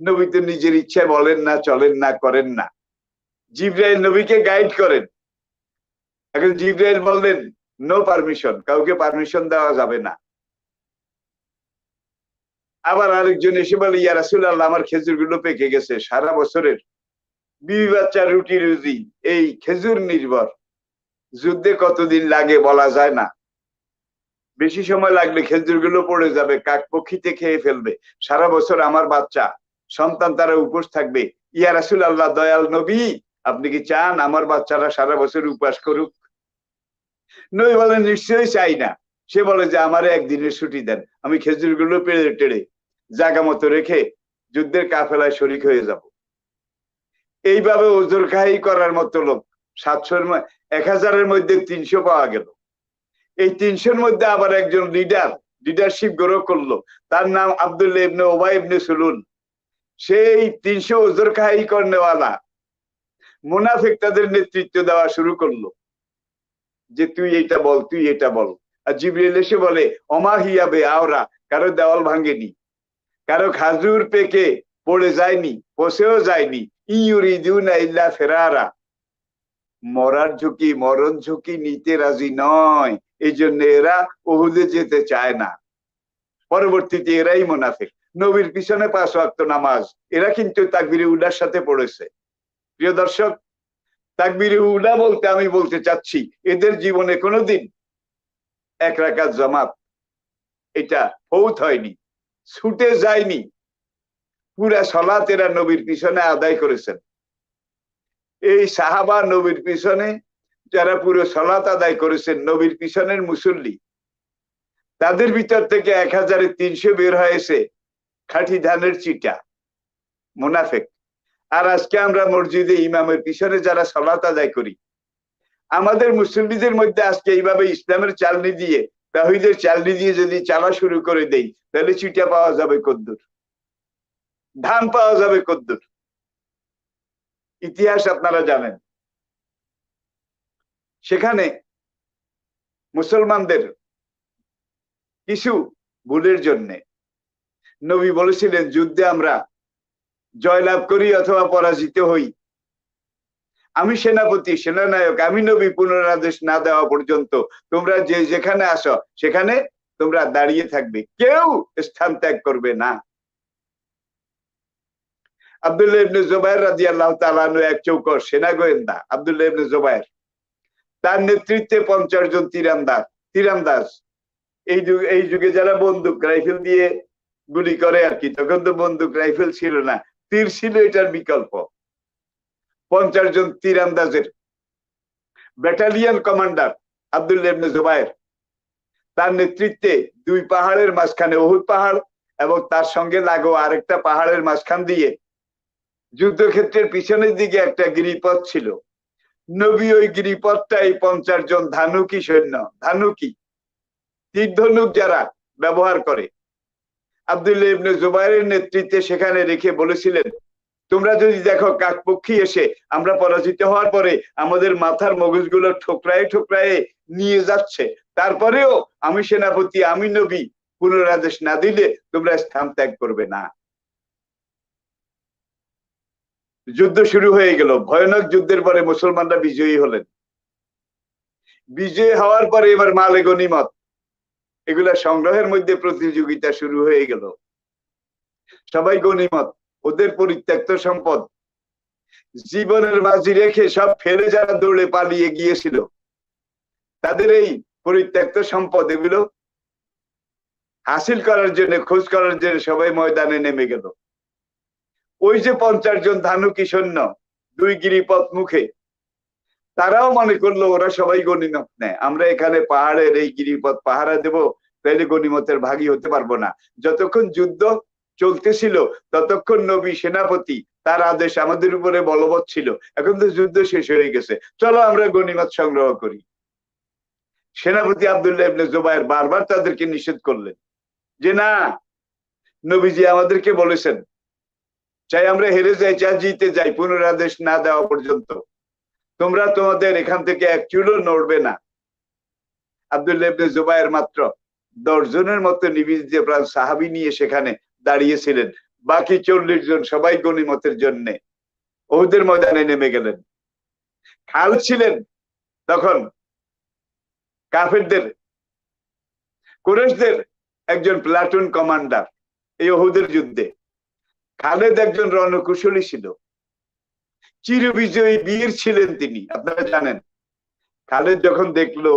নবী তো নিজের ইচ্ছায় বলেন না, চলেন না, করেন না, জিবরাইল নবীকে গাইড করেন। এখন জিবরাইল বললেন নো পারমিশন, কাউকে পারমিশন দেওয়া যাবে না। আবার আরেকজন এসে বলে, ইয়া রাসূলুল্লাহ, আমার খেজুরগুলো পেকে গেছে, সারা বছরের বিবি বাচ্চার রুটি রুজি এই খেজুর নির্ভর, যুদ্ধে কতদিন লাগে বলা যায় না, বেশি সময় লাগলে খেজুরগুলো পড়ে যাবে, কাকপক্ষীতে খেয়ে ফেলবে, সারা বছর আমার বাচ্চা সন্তান তারা উপোস থাকবে। ইয়া রাসূলুল্লাহ, দয়াল নবী, আপনি কি চান আমার বাচ্চারা সারা বছর উপাস করুক? নবী বলেন, নিশ্চয়ই চাই না। সে বলে যে আমারে একদিনের ছুটি দেন, আমি খেজুরগুলো পেড়ে টেড়ে জায়গা মতো রেখে যুদ্ধের কাফেলায় শরীক হয়ে যাব। এইভাবে ওজোর খাই করার মতো লোক 700-এর 1000-এর মধ্যে 300 পাওয়া গেল। এই 300-এর মধ্যে আবার একজন লিডারশিপ গ্রহণ করলো, তার নাম আব্দুল্লাহ ইবনে উবাই ইবনে সুলুল। সেই 300 ওজোর খাই করনেওয়ালা মুনাফিক তাদের নেতৃত্ব দেওয়া শুরু করলো, যে তুই এটা বল, তুই এটা বল। আর জিবরিল এসে বলে, ওমা হিয়া বে আওরা, কারো দেওয়াল ভাঙেনি, কারো খাজুর পেকে পড়ে যায়নি, পচেও যায়নি, ইউরিদুনা ইল্লা ফেরারা, মরার ঝুঁকি, মরণ ঝুঁকি নিতে রাজি নয়, এই জন্য এরা উহুদে যেতে চায় না। পরবর্তীতে এরাই মুনাফিক। নবীর পিছনে 5 ওয়াক্ত নামাজ, এরা কিন্তু তাকবীরে উলার সাথে পড়েছে। প্রিয় দর্শক, তাকবীরে উলা বলতে আমি বলতে চাচ্ছি, এদের জীবনে কোনোদিন 1 রাকাত জামাত এটা ফৌত হয়নি, ছুটে যায়নি, পুরা সালাত এরা নবীর পিছনে আদায় করেছেন। এই সাহাবা নবীর পিছনে যারা পুরো সালাত আদায় করেছেন, নবীর পিছনের মুসল্লি, তাদের ভিতর থেকে 1300 বের হয়েছে খাঁটি ধানের চিটা, মুনাফিক। আর আজকে আমরা মসজিদে ইমামের পিছনে যারা সালাত আদায় করি, আমাদের মুসল্লিদের মধ্যে আজকে এইভাবে ইসলামের চালনি দিয়ে, তাওহীদের চালনি দিয়ে যদি চালা শুরু করে দেই, তাহলে চিটা পাওয়া যাবে কদ্দুর, ধান পাওয়া যাবে কদ্দুর। ইতিহাস আপনারা জানেন, সেখানে মুসলমানদের কিছু ভুলের জন্য নবী বলেছিলেন, যুদ্ধে আমরা জয়লাভ করি অথবা পরাজিত হই, আমি সেনাপতি, সেনানায়ক, আমি নবী পুনরাদেশ না দেওয়া পর্যন্ত তোমরা যে যেখানে আসো সেখানে তোমরা দাঁড়িয়ে থাকবে, কেউ স্থান ত্যাগ করবে না। আব্দুল্লাহ ইবনে জুবাইর রাদিয়াল্লাহু তাআলা আনহু এক চৌকস সেনা গোয়েন্দা, আব্দুল্লাহ ইবনে জুবাইর, তার নেতৃত্বে 50 জন তীরন্দাজ, এই যুগে যারা বন্দুক রাইফেল দিয়ে গুলি করে আর কি, তখন তো বন্দুক রাইফেল ছিল না, তীর ছিল এটার বিকল্প। 50 জন তীরন্দাজের ব্যাটালিয়ন কমান্ডার আব্দুল্লাহ ইবনে জুবায়ের, তার নেতৃত্বে 2 পাহাড়ের মাঝখানে উহুদ পাহাড় এবং তার সঙ্গে লাগোয়া আরেকটা পাহাড়ের মাঝখান দিয়ে যুদ্ধক্ষেত্রের পিছনের দিকে একটা গিরিপথ ছিল। নবী ওই গিরিপথটাই 50 জন ধানুকি সৈন্য, ধানুকি তীর-ধনুক যারা ব্যবহার করে, আব্দুল্লাহ ইবনে জুবায়েরের নেতৃত্বে সেখানে রেখে বলেছিলেন, তোমরা যদি দেখো কাকপক্ষী এসে আমরা পরাজিত হওয়ার পরে আমাদের মাথার মগজগুলো ঠোকরায়ে ঠোকরায়ে নিয়ে যাচ্ছে, তারপরেও আমি সেনাপতি, আমি নবী পুনরাদেশ না দিলে তোমরা স্থান ত্যাগ করবে না। যুদ্ধ শুরু হয়ে গেল। ভয়ানক যুদ্ধের পরে মুসলমানরা বিজয়ী হলেন। বিজয়ী হওয়ার পরে এবার মালে গনিমত এগুলা সংগ্রহের মধ্যে প্রতিযোগিতা শুরু হয়ে গেল। সবাই গনিমত, ওদের পরিত্যক্ত সম্পদ, জীবনের বাজি রেখে সব ফেলে যারা দৌড়ে পালিয়ে গিয়েছিল, তাদের এই পরিত্যক্ত সম্পদ এগুলো হাসিল করার জন্য, খোঁজ করার জন্য সবাই ময়দানে নেমে গেল। ওই যে 50 জন ধানুকি সৈন্য 2 গিরিপথ মুখে, তারাও মনে করলো ওরা সবাই গনিমত নেয়, আমরা এখানে পাহাড়ের এই গিরিপথ পাহারা দেব, তাইলে গনিমতের ভাগী হতে পারবো না। যতক্ষণ যুদ্ধ চলতেছিল ততক্ষণ নবী সেনাপতি তার আদেশ আমাদের উপরে বলবৎ ছিল। এখন তো যুদ্ধ শেষ হয়ে গেছে, চলো আমরা গনিমত সংগ্রহ করি। সেনাপতি আব্দুল্লাহ ইবনে জুবায়ের বারবার তাদেরকে নিষেধ করলেন যে না, নবীজি আমাদেরকে বলেছেন চাই আমরা হেরে যাই চাই জিতে যাই, পুনরাদেশ না দেওয়া পর্যন্ত তোমরা তোমাদের এখান থেকে এক চুলও নড়বে না। আব্দুল্লাহ ইবনে জুবায়ের মাত্র 10 জনের মতো নিবেদিত প্রাণ সাহাবী নিয়ে সেখানে দাঁড়িয়েছিলেন। বাকি 40 জন সবাই গনিমতের জন্য উহুদের ময়দানে নেমে গেলেন। খালিদ ছিলেন তখন কাফেরদের, কুরাইশদের একজন প্লাটুন কমান্ডার। এই উহুদের যুদ্ধে খালিদ একজন রণকুশলী ছিল, চিরবিজয়ী বীর ছিলেন তিনি। আপনারা জানেন, খালিদ যখন দেখলো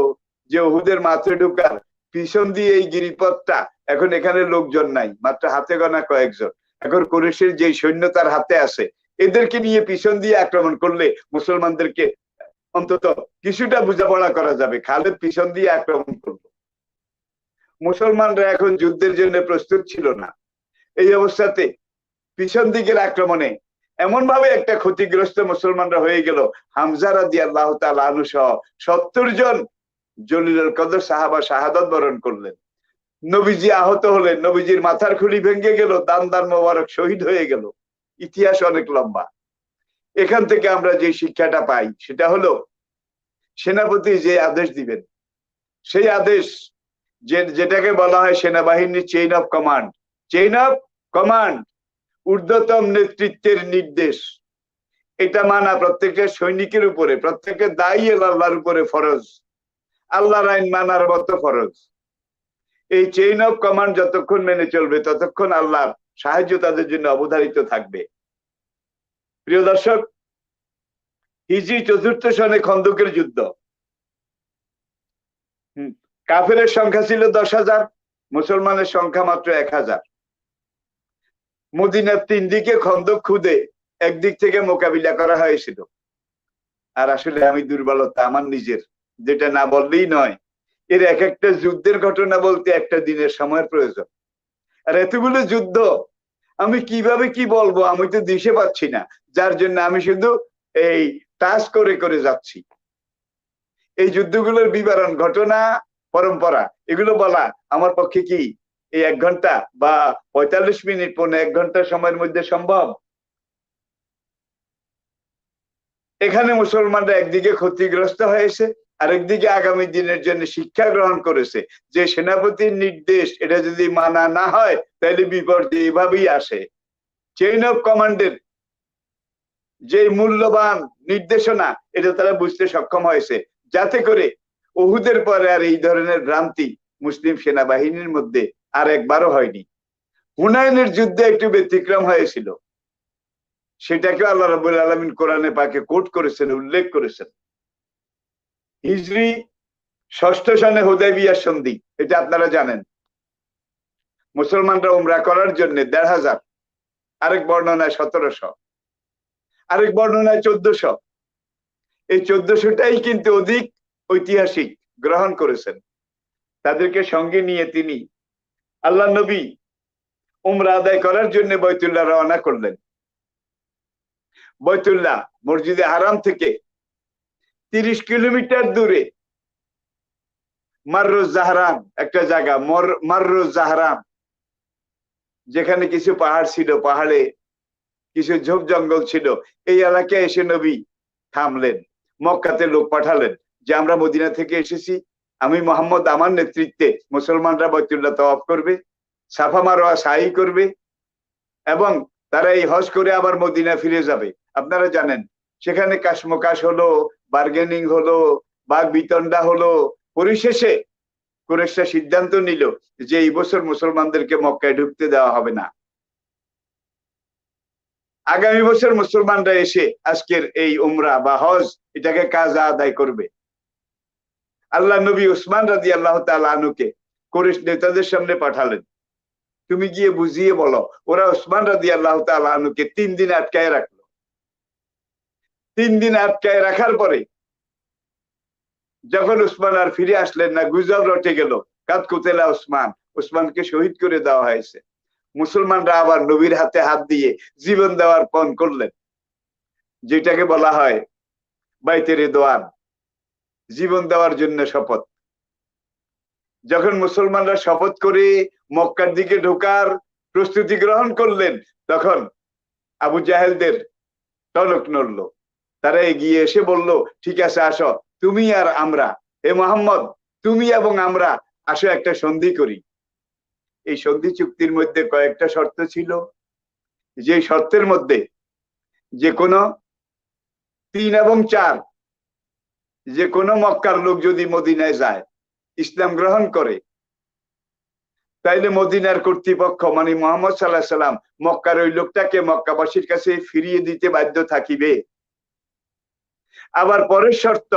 যে উহুদের মাঠে ঢোকার পিছন দিয়ে এই গিরিপথটা, এখন এখানে লোকজন নাই, মাত্র হাতে গোনা কয়েকজন, এখন কুরাইশের যে সৈন্য তার হাতে আছে, এদেরকে নিয়ে পিছন দিয়ে আক্রমণ করলে মুসলমানদেরকে অন্তত কিছুটা বোঝাপড়া করা যাবে। খালিদ পিছন দিয়ে আক্রমণ করলো। মুসলমানরা এখন যুদ্ধের জন্য প্রস্তুত ছিল না। এই অবস্থাতে পিছন দিকের আক্রমণে এমন ভাবে একটা ক্ষতিগ্রস্ত মুসলমানরা হয়ে গেল, হামজা রাদিয়াল্লাহু তাআলা আনহু সহ 70 জন জলিলুল কদর সাহাবা শাহাদাত বরণ করলেন। নবীজি আহত হলেন, নবীজির মাথার খুলি ভেঙে গেল, দান দান মোবারক শহীদ হয়ে গেল। ইতিহাস অনেক লম্বা। এখান থেকে আমরা যে শিক্ষাটা পাই সেটা হলো, সেনাপতি যে আদেশ দিবেন সেই আদেশ যেটাকে বলা হয় সেনাবাহিনীর chain of command, chain of command, ঊর্ধ্বতম নেতৃত্বের নির্দেশ, এটা মানা প্রত্যেকটা সৈনিকের উপরে, প্রত্যেকটা দায়ী আল্লাহর উপরে ফরজ, আল্লাহর আইন মানার মতো ফরজ। এই চেইন অফ কমান্ড যতক্ষণ মেনে চলবে ততক্ষণ আল্লাহর সাহায্য তাদের জন্য অবধারিত থাকবে। প্রিয় দর্শক, হিজরি ৪র্থ সনে খন্দকের যুদ্ধ। কাফেরের সংখ্যা ছিল 10,000, মুসলমানের সংখ্যা মাত্র 1,000। মদিনার 3 দিকে খন্দক খুদে একদিক থেকে মোকাবিলা করা হয়েছিল। আর আসলে আমি দুর্বলতা আমার নিজের, যেটা না বললেই নয়, এর এক একটা যুদ্ধের ঘটনা বলতে একটা দিনের সময়ের প্রয়োজন। আর এতগুলো যুদ্ধ আমি কিভাবে কি বলবো আমি তো দিশে পাচ্ছি না, যার জন্য আমি শুধু এই টাচ করে করে যাচ্ছি। এই যুদ্ধগুলোর বিবরণ, ঘটনা, পরম্পরা এগুলো বলা আমার পক্ষে কি এই 1 ঘন্টা বা 45 মিনিট, 1 ঘন্টা সময়ের মধ্যে সম্ভব? এখানে মুসলমানরা একদিকে ক্ষতিগ্রস্ত হয়েছে, আরেকদিকে আগামী দিনের জন্য শিক্ষা গ্রহণ করেছে যে সেনাপতির নির্দেশ এটা যদি মানা না হয় তাহলে বিপর্যয় এভাবেই আসে। চেইন অফ কমান্ডের যে মূল্যবান নির্দেশনা এটা তারা বুঝতে সক্ষম হয়েছে, যাতে করে উহুদের পরে আর এই ধরনের ভ্রান্তি মুসলিম সেনাবাহিনীর মধ্যে আর একবারও হয়নি। হুনাইনের যুদ্ধে একটু ব্যতিক্রম হয়েছিল, সেটাকে আল্লাহ রাব্বুল আলামিন কোরআনে পাকে কোট করেছেন, উল্লেখ করেছেন। হিজরি 6ষ্ঠ সনে হুদায়বিয়ার সন্ধি, এটা আপনারা জানেন। মুসলমানরা উমরা করার জন্য 1,500, আরেক বর্ণনায় 1700। আরেক বর্ণনায় 1400। এই 1400টাই কিন্তু অধিক ঐতিহাসিক গ্রহণ করেছেন। তাদেরকে সঙ্গে নিয়ে তিনি আল্লাহ নবী উমরা আদায় করার জন্য বাইতুল্লাহ রওনা করলেন। বাইতুল্লাহ মসজিদে হারাম থেকে 30 কিলোমিটার দূরে মাররুজ জাহরান একটা জায়গা, মাররুজ জাহরান, যেখানে কিছু পাহাড় ছিল, পাহাড়ে কিছু ঝোপ জঙ্গল ছিল। এই এলাকায় এসে নবী থামলেন, মক্কাতে লোক পাঠালেন যে আমরা মদিনা থেকে এসেছি, আমি মোহাম্মদ আমার নেতৃত্বে মুসলমানরা বাইতুল্লাহ তওয়াফ করবে, সাফা মারওয়া সাই করবে এবং তারা এই হজ করে আবার মদিনা ফিরে যাবে। আপনারা জানেন সেখানে কাশমকাশ হলো, বার্গেনিং হলো, বাগ বিতণ্ডা হলো। পরিশেষে কুরাইশরা সিদ্ধান্ত নিল যে এই বছর মুসলমানদেরকে মক্কায় ঢুকতে দেওয়া হবে না। আগামী বছর মুসলমানরা এসে আজকের এই উমরা বা হজ এটাকে কাজা আদায় করবে। আল্লাহ নবী উসমান রাদিয়াল্লাহু তাআলা আনহুকে কুরাইশ নেতাদের সামনে পাঠালেন, তুমি গিয়ে বুঝিয়ে বলো। ওরা উসমান রাদিয়াল্লাহু তাআলা আনহুকে 3 দিন আটকায় রাখলো। 3 দিন আটকায় রাখার পরে যখন উসমান আর ফিরে আসলেন না, গুজব রটে গেল কাদ কুতেলা উসমান, উসমানকে শহীদ করে দেওয়া হয়েছে। মুসলমানরা আবার নবীর হাতে হাত দিয়ে জীবন দেওয়ার পণ করলেন, যেটাকে বলা হয় বাইতে রিদওয়ান, জীবন দেওয়ার জন্য শপথ। যখন মুসলমানরা শপথ করে মক্কার দিকে ঢোকার প্রস্তুতি গ্রহণ করলেন, তখন আবু জাহেলদের টনক নড়ল। তারা এগিয়ে এসে বলল, ঠিক আছে আসো, তুমি আর আমরা, হে মোহাম্মদ তুমি এবং আমরা, আসো একটা সন্ধি করি। এই সন্ধি চুক্তির মধ্যে কয়েকটা শর্ত ছিল, যে শর্তের মধ্যে যে কোনো 3 এবং 4, যে কোনো মক্কার লোক যদি মদিনায় যায়, ইসলাম গ্রহণ করে, তাইলে মদিনার কর্তৃপক্ষ মানে মুহাম্মদ সাল্লাল্লাহু আলাইহি সাল্লাম মক্কার ওই লোকটাকে মক্কাবাসীর কাছে ফিরিয়ে দিতে বাধ্য থাকিবে। আবার পরের শর্ত,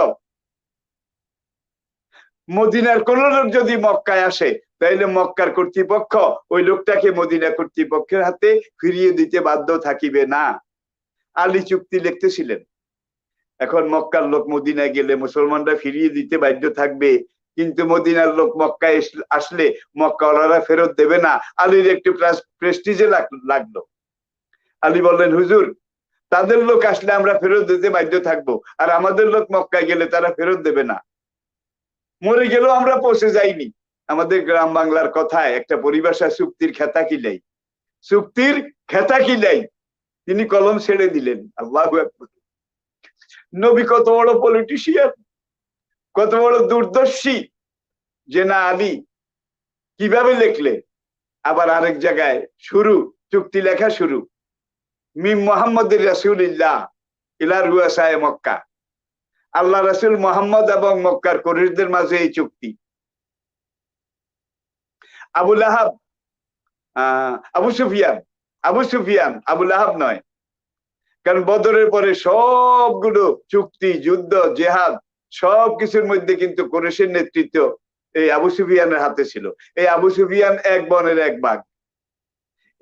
মদিনার কোন লোক যদি মক্কায় আসে, তাইলে মক্কার কর্তৃপক্ষ ওই লোকটাকে মদিনা কর্তৃপক্ষের হাতে ফিরিয়ে দিতে বাধ্য থাকিবে না। আলী চুক্তি লিখতেছিলেন। এখন মক্কার লোক মদিনায় গেলে মুসলমানরা ফিরিয়ে দিতে বাধ্য থাকবে, কিন্তু মদিনার লোক মক্কায় আসলে মক্কাওয়ালারা ফেরত দেবে না। আলীর একটু প্রেস্টিজে লাগলো। আলী বললেন, হুজুর তাদের লোক আসলে আমরা ফেরত দিতে বাধ্য থাকবো, আর আমাদের লোক মক্কায় গেলে তারা ফেরত দেবে না। মরে গেলেও আমরা পৌঁছে যাইনি। আমাদের গ্রাম বাংলার কথায় একটা পরিভাষা, চুক্তির খেতা কিলাই, চুক্তির খেতা কিলাই। তিনি কলম ছেড়ে দিলেন। আল্লাহু আকবার। নবী কত বড় পলিটিশিয়ান, কত বড় দূরদর্শী, যে না আলী কিভাবে লিখলে। আবার আরেক জায়গায় শুরু, চুক্তি লেখা শুরু, মিম মুহাম্মদুর রাসূলুল্লাহ ইলা রুয়াসায়ে মক্কা, আল্লাহ রাসূল মুহাম্মদ এবং মক্কার কুরাইশদের মাঝে এই চুক্তি। আবু লাহাব, আবু সুফিয়ান, আবু লাহাব নয়, কারণ বদরের পরে সবগুলো চুক্তি, যুদ্ধ, জেহাদ সবকিছুর মধ্যে কিন্তু কুরাইশের নেতৃত্ব এই আবু সুফিয়ানের হাতে ছিল। এই আবু সুফিয়ান এক বনের এক বাঘ।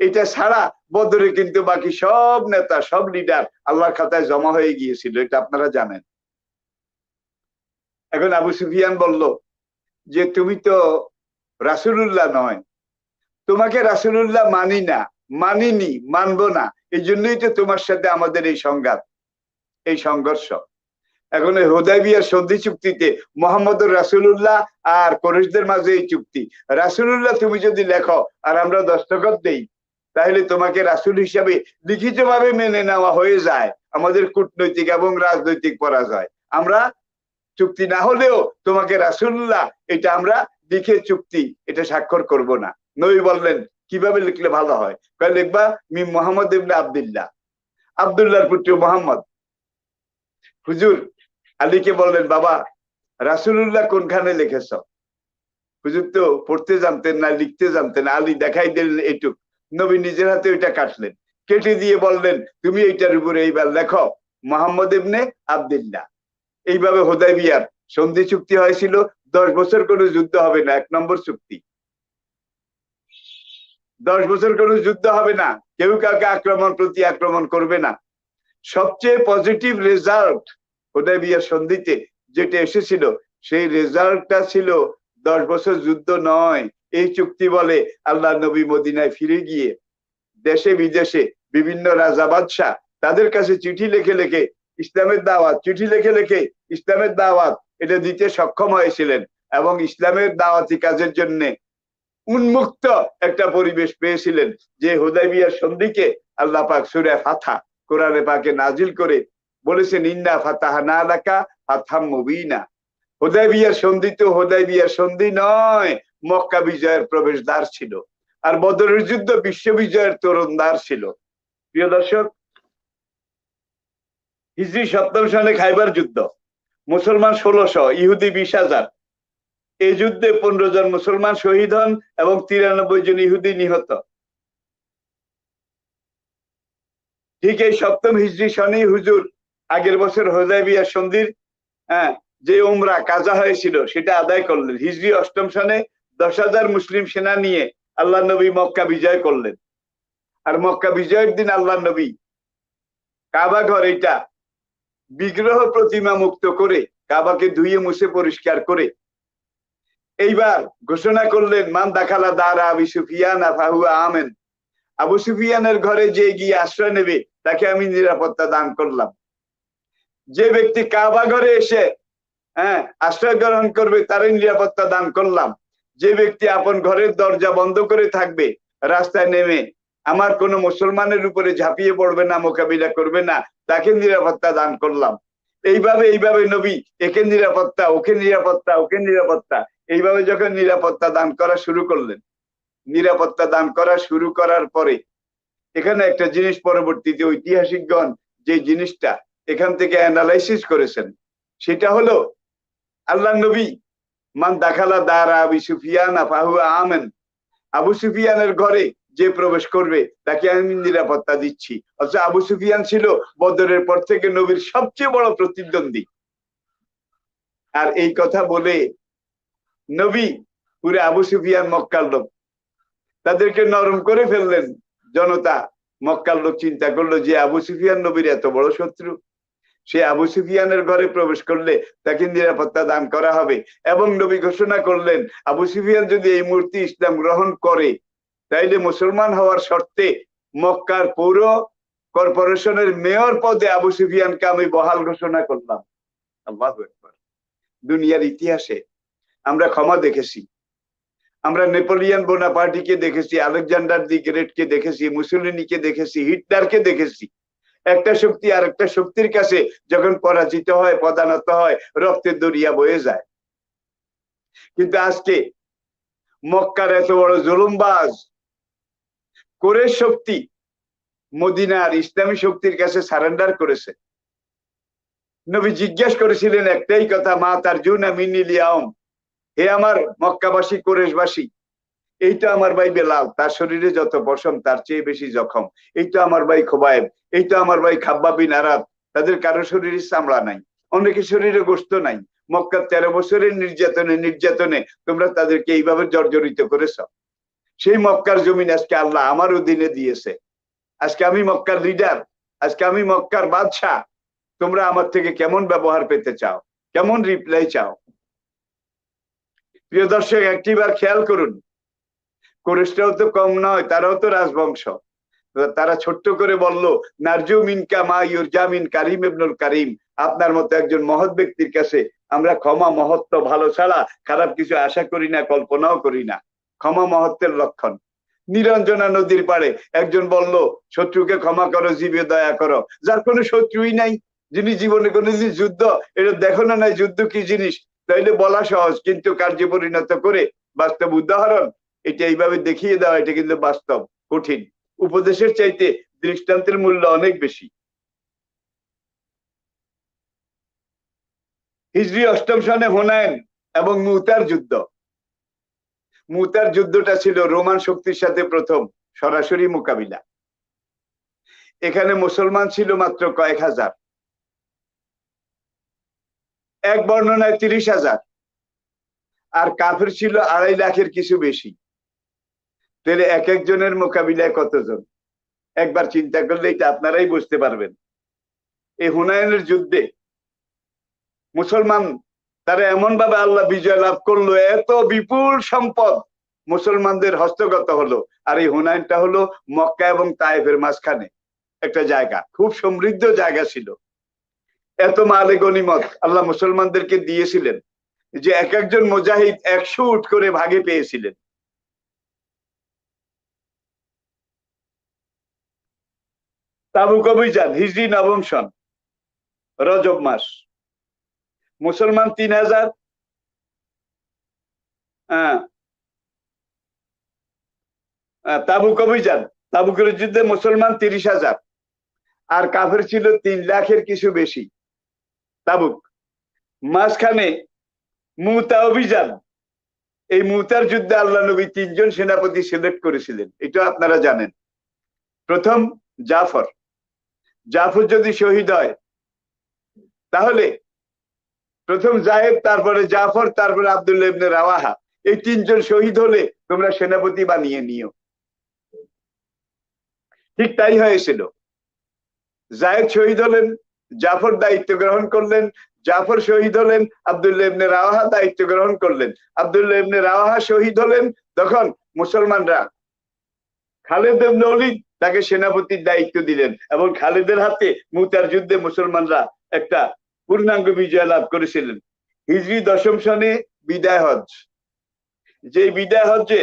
এটা ছাড়া বদরে কিন্তু বাকি সব নেতা, সব লিডার আল্লাহর খাতায় জমা হয়ে গিয়েছিল, এটা আপনারা জানেন। এখন আবু সুফিয়ান বলল যে তুমি তো রাসূলুল্লাহ নয়, তোমাকে রাসূলুল্লাহ মানি না, মানিনি, মানবো না, এই জন্যই তো তোমার সাথে আমাদের এই সংঘাত, এই সংঘর্ষ। এখন এই হুদায়বিয়ার সন্ধি চুক্তিতে মুহাম্মদুর রাসূলুল্লাহ আর কুরাইশদের মাঝে এই চুক্তি। রাসূলুল্লাহ তুমি যদি লেখো আর আমরা দস্তখত দেই, তাহলে তোমাকে রাসূল হিসাবে লিখিতভাবে মেনে নেওয়া হয়ে যায় আমাদের কূটনৈতিক এবং রাজনৈতিক পরাজয়। আমরা চুক্তি না হলেও তোমাকে রাসূলুল্লাহ, এটা আমরা লিখে চুক্তি, এটা স্বাক্ষর করব না। নবী বললেন, কিভাবে লিখলে ভালো হয়? কয় লিখবা মিম মুহাম্মদ ইবনে আব্দুল্লাহ, আব্দুল্লাহর পুত্র মুহাম্মদ। হুজুর আলীকে বললেন, বাবা রাসূলুল্লাহ কোনখানে লিখেছ? হুজুর তো পড়তে জানতেন না, লিখতে জানতেন। আলী দেখাই দিলেন এইটুক। নবী নিজের হাতে ওইটা কাটলেন, কেটে দিয়ে বললেন, তুমি এইটার উপরে এইবার লেখো মুহাম্মদ ইবনে আব্দুল্লাহ। এইভাবে হুদায়বিয়ার সন্ধি চুক্তি হয়েছিল। 10 বছর কোনো যুদ্ধ হবে না, 1 নম্বর চুক্তি। 10 বছর কোনো যুদ্ধ হবে না, কেউ কাউকে প্রতি আক্রমণ করবে না। সবচেয়ে পজিটিভ রেজাল্ট হুদায়বিয়ার সন্ধিতে যেটা এসেছিল, সেই রেজাল্টটা ছিল 10 বছর যুদ্ধ নয়। এই চুক্তি বলে আল্লাহ নবী মদিনায় ফিরে গিয়ে দেশে বিদেশে বিভিন্ন রাজা বাদশাহ তাদের কাছে চিঠি লিখে লিখে ইসলামের দাওয়াত, চিঠি লিখে লিখে ইসলামের দাওয়াত এটা দিতে সক্ষম হয়েছিলেন, এবং ইসলামের দাওয়াতি কাজের জন্য উন্মুক্ত একটা পরিবেশ পেয়েছিলেন। যে হুদায়বিয়ার সন্ধিকে আল্লাহ পাক সূরা ফাতহা কোরআনে পাকে নাজিল করে বলেছেন, ইন্না ফাতাহনা লাকা ফাতহাম মুবিনা। হুদায়বিয়ার সন্ধি তো হুদায়বিয়ার সন্ধি নয়, মক্কা বিজয়ের প্রবেশদ্বার ছিল, আর বদরের যুদ্ধ বিশ্ব বিজয়ের তরুণদ্বার ছিল। প্রিয় দর্শক, হিজরি 7ম সালে খাইবার যুদ্ধ, মুসলমান 1600, ইহুদি 20,000। এই যুদ্ধে 15 জন মুসলমান শহীদ হন এবং 93 জন ইহুদি নিহত। ঠিক এই 7ম হিজরি সনেই হুজুর আগের বছর হুদায়বিয়া সন্ধির যে উমরা কাজা হয়েছিল সেটা আদায় করলেন। হিজরি 8ম সনে 10,000 মুসলিম সেনা নিয়ে আল্লাহ নবী মক্কা বিজয় করলেন। আর মক্কা বিজয়ের দিন আল্লাহ নবী কাবা ঘর এটা বিগ্রহ প্রতিমা মুক্ত করে কাবাকে ধুয়ে মুছে পরিষ্কার করে এইবার ঘোষণা করলেন, মান দাখালা দারা আবু সুফিয়ান ফাহুয়া আমেন। আবু সুফিয়ানের ঘরে যে গিয়ে আশ্রয় নেবে তাকে আমি নিরাপত্তা দান করলাম। যে ব্যক্তি কাবা ঘরে এসে আশ্রয় গ্রহণ করবে তারই নিরাপত্তা দান করলাম। যে ব্যক্তি আপন ঘরের দরজা বন্ধ করে থাকবে, রাস্তায় নেমে আমার কোনো মুসলমানের উপরে ঝাঁপিয়ে পড়বে না, মোকাবিলা করবে না, তাকে নিরাপত্তা দান করলাম। এইভাবে নবী একে নিরাপত্তা, ওকে নিরাপত্তা, ওকে নিরাপত্তা, এইভাবে যখন নিরাপত্তা দান করা শুরু করলেন, নিরাপত্তা দান করা শুরু করার পরে এখানে একটা জিনিস পরবর্তীতে ঐতিহাসিকগণ যে জিনিসটা এখান থেকে অ্যানালাইসিস করেছেন, সেটা হলো আল্লাহ নবী মান দাখালা দারা আবু সুফিয়ান ফাহুয়া আমেন। আবু সুফিয়ানের ঘরে যে প্রবেশ করবে তাকে আমি নিরাপত্তা দিচ্ছি। অথচ আবু সুফিয়ান ছিল বদরের পর থেকে নবীর সবচেয়ে বড় প্রতিদ্বন্দ্বী। আর এই কথা বলে নবী পুরো আবু সুফিয়ান মক্কার লোক তাদেরকে নরম করে ফেললেন। জনতা মক্কার লোক চিন্তা করলো যে আবু সুফিয়ান নবীর এত বড় শত্রু, সে আবু সুফিয়ানের ঘরে প্রবেশ করলে তাকে নিরাপত্তা দান করা হবে। এবং নবী ঘোষণা করলেন, আবু সুফিয়ান যদি এই মুহূর্তে ইসলাম গ্রহণ করে তাইলে মুসলমান হওয়ার শর্তে মক্কার পৌর কর্পোরেশনের মেয়র পদে আবু সুফিয়ানকে আমি বহাল ঘোষণা করলাম। আল্লাহু আকবার। দুনিয়ার ইতিহাসে আমরা ক্ষমা দেখেছি, আমরা নেপোলিয়ন বোনাপার্টিকে দেখেছি, আলেকজান্ডার দি গ্রেটকে দেখেছি, মুসোলিনিকে দেখেছি, হিটলারকে দেখেছি। একটা শক্তি আর একটা শক্তির কাছে যখন পরাজিত হয়, পদানত হয়, রক্তের দরিয়া বয়ে যায়। কিন্তু আজকে মক্কার এত বড় জুলুমবাজ কুরাইশ শক্তি মদিনার ইসলামী শক্তির কাছে সারেন্ডার করেছে। নবী জিজ্ঞেস করেছিলেন একটাই কথা, মা তারজুনা মিনিল ইয়াউম, হে আমার মক্কাবাসী কুরাইশবাসী, এই তো আমার ভাই বেলাল, তার শরীরে যত পশম তার চেয়ে বেশি জখম। এই তো আমার ভাই খোবায়েব, এই তো আমার ভাই খাব্বাব বিন আরাদ, তাদের কারো শরীরে চামড়া নাই, অনেকের শরীরে গোশত নাই। মক্কার 13 বছরের নির্যাতনে তোমরা তাদেরকে এইভাবে জর্জরিত করেছ। সেই মক্কার জমিন আজকে আল্লাহ আমার অধীনে দিয়েছে। আজকে আমি মক্কার লিডার, আজকে আমি মক্কার বাদশাহ। তোমরা আমার থেকে কেমন ব্যবহার পেতে চাও, কেমন রিপ্লাই চাও? প্রিয় দর্শক, একটিবার খেয়াল করুন, কুরাইশরাও তো কম নয়, তারাও তো রাজবংশ। তারা ছোট্ট করে বলল, নারজু মিনকা মা ইউরজা মিন কারিম ইবনুল কারিম, আপনার মতো একজন মহৎ ব্যক্তির কাছে আমরা ক্ষমা, মহত্ব, ভালো ছাড়া খারাপ কিছু আশা করি না, কল্পনাও করি না। ক্ষমা মহত্বের লক্ষণ। নিরঞ্জনা নদীর পাড়ে একজন বলল, শত্রুকে ক্ষমা করো, জীবে দয়া করো। যার কোনো শত্রুই নাই, যিনি জীবনে কোনোদিন যুদ্ধ এটা দেখো না নাই যুদ্ধ কি জিনিস, তাইলে বলা সহজ, কিন্তু কার্যে পরিণত করে বাস্তব উদাহরণ এটা এইভাবে দেখিয়ে দেওয়া, এটা কিন্তু বাস্তব কঠিন। উপদেশের চাইতে দৃষ্টান্তের মূল্য অনেক বেশি। হিজরি 8ম সনে হুনাইন এবং মুতার যুদ্ধ। মুতার যুদ্ধটা ছিল রোমান শক্তির সাথে প্রথম সরাসরি মোকাবিলা। এখানে মুসলমান ছিল মাত্র কয়েক হাজার, এক বর্ণনায় 30,000, আর কাফের ছিল 2.5 লাখের কিছু বেশি। তাহলে এক একজনের মোকাবিলায় কতজন? একবার চিন্তা করলে এটা আপনারাই বুঝতে পারবেন। এই হুনাইনের যুদ্ধে মুসলমান তারা এমন ভাবে আল্লাহ বিজয় লাভ করলো, এত বিপুল সম্পদ মুসলমানদের হস্তগত হলো। আর এই হুনাইনটা হলো মক্কা এবং তায়েফের মাঝখানে একটা জায়গা, খুব সমৃদ্ধ জায়গা ছিল। এত মালে গনিমত আল্লাহ মুসলমানদেরকে দিয়েছিলেন যে এক একজন মুজাহিদ 100 উট করে ভাগে পেয়েছিলেন। তাবুক অভিযান হিজরি নবম সন, রজব মাস, মুসলমান 3000, তাবুক অভিযান, তাবুকের যুদ্ধে মুসলমান 30,000 আর কাফের ছিল 3 লাখের কিছু বেশি। তাবুক মাঝখানে মুতা অভিযান, এই মুতার যুদ্ধে আল্লাহ নবী 3 জন সেনাপতি সিলেক্ট করেছিলেন, এটা আপনারা জানেন। প্রথম জাফর, জাফর যদি শহীদ হয় তাহলে প্রথম জায়েদ, তারপরে জাফর, তারপরে আব্দুল্লাহ ইবনে রাওয়াহা, এই 3 জন শহীদ হলে তোমরা সেনাপতি বানিয়ে নিও। ঠিক তাই হয়েছিল। জায়েদ শহীদ হলেন, জাফর দায়িত্ব গ্রহণ করলেন, জাফর শহীদ হলেন, আব্দুল্লাহ ইবনে রাওয়াহা দায়িত্ব গ্রহণ করলেন। আব্দুল্লাহ ইবনে রাওয়াহা শহীদ হলেন, তখন মুসলমানরা খালিদ ইবনে ওলীদ তাকে সেনাপতির দায়িত্ব দিলেন এবং খালিদের হাতে মুতার যুদ্ধে মুসলমানরা একটা পূর্ণাঙ্গ বিজয় লাভ করেছিলেন। হিজরি 10ম সনে বিদায় হজ, যে বিদায় হজ্জে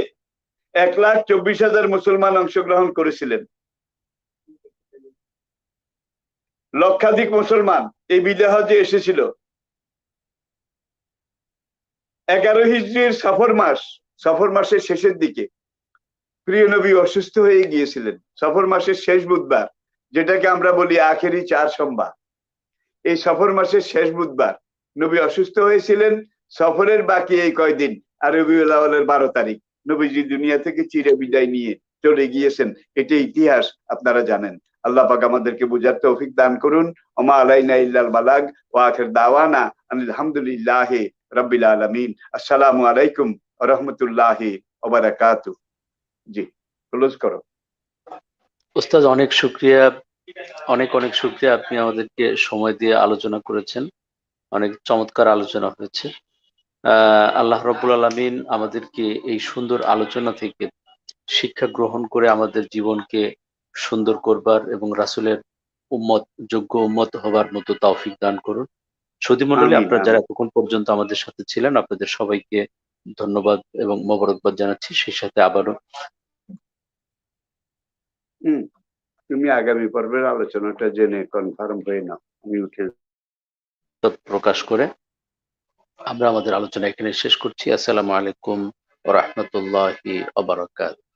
1,24,000 মুসলমান অংশগ্রহণ করেছিলেন। লক্ষাধিক মুসলমান এই বিদায় হজ্জে এসেছিল। 11 হিজরির সফর মাস, সফর মাসের শেষের দিকে প্রিয় নবী অসুস্থ হয়ে গিয়েছিলেন। সফর মাসের শেষ বুধবার, যেটাকে আমরা বলি আখেরি 4 সোমবার, এই সফর মাসের শেষ বুধবার নবী অসুস্থ হয়েছিলেন। সফরের বাকি এই কয়দিন আর রবিউল আউয়ালের 12 তারিখ নবীজি দুনিয়া থেকে চির বিদায় নিয়ে চলে গিয়েছেন। এটি ইতিহাস, আপনারা জানেন। আল্লাহ পাক আমাদেরকে বুঝার তৌফিক দান করুন। ওমা আলাইনা ইল্লাল বালাগ ওয়া আখির দাওয়ানা আলহামদুলিল্লাহি রাব্বিল আলামিন। আসসালামু আলাইকুম ওয়া রাহমাতুল্লাহি ওয়া বারাকাতুহু। জি, ক্লোজ করো। উস্তাদ, অনেক শুক্রিয়া, অনেক অনেক শুক্রিয়া। আপনি আমাদেরকে সময় দিয়ে আলোচনা করেছেন, অনেক চমৎকার আলোচনা হয়েছে। আল্লাহ রাব্বুল আলামিন আমাদেরকে এই সুন্দর আলোচনা থেকে শিক্ষা গ্রহণ করে আমাদের জীবনকে সুন্দর করবার এবং রাসূলের উম্মত, যোগ্য উম্মত হবার মতো তৌফিক দান করুন। সুধী মণ্ডলী, আমিন আপনারা যারা আমিন। এতক্ষণ পর্যন্ত আমাদের সাথে ছিলেন, আপনাদের সবাইকে ধন্যবাদ এবং মোবারকবাদ জানাচ্ছি। সেই সাথে আবারও তুমি আগামী পর্বের আলোচনাটা জেনে কনফার্ম হয়ে নাও, আমি উঠে প্রকাশ করে আমরা আমাদের আলোচনা এখানে শেষ করছি। আসসালামু আলাইকুম ওয়া রাহমাতুল্লাহি ওয়া বারাকাতুহু।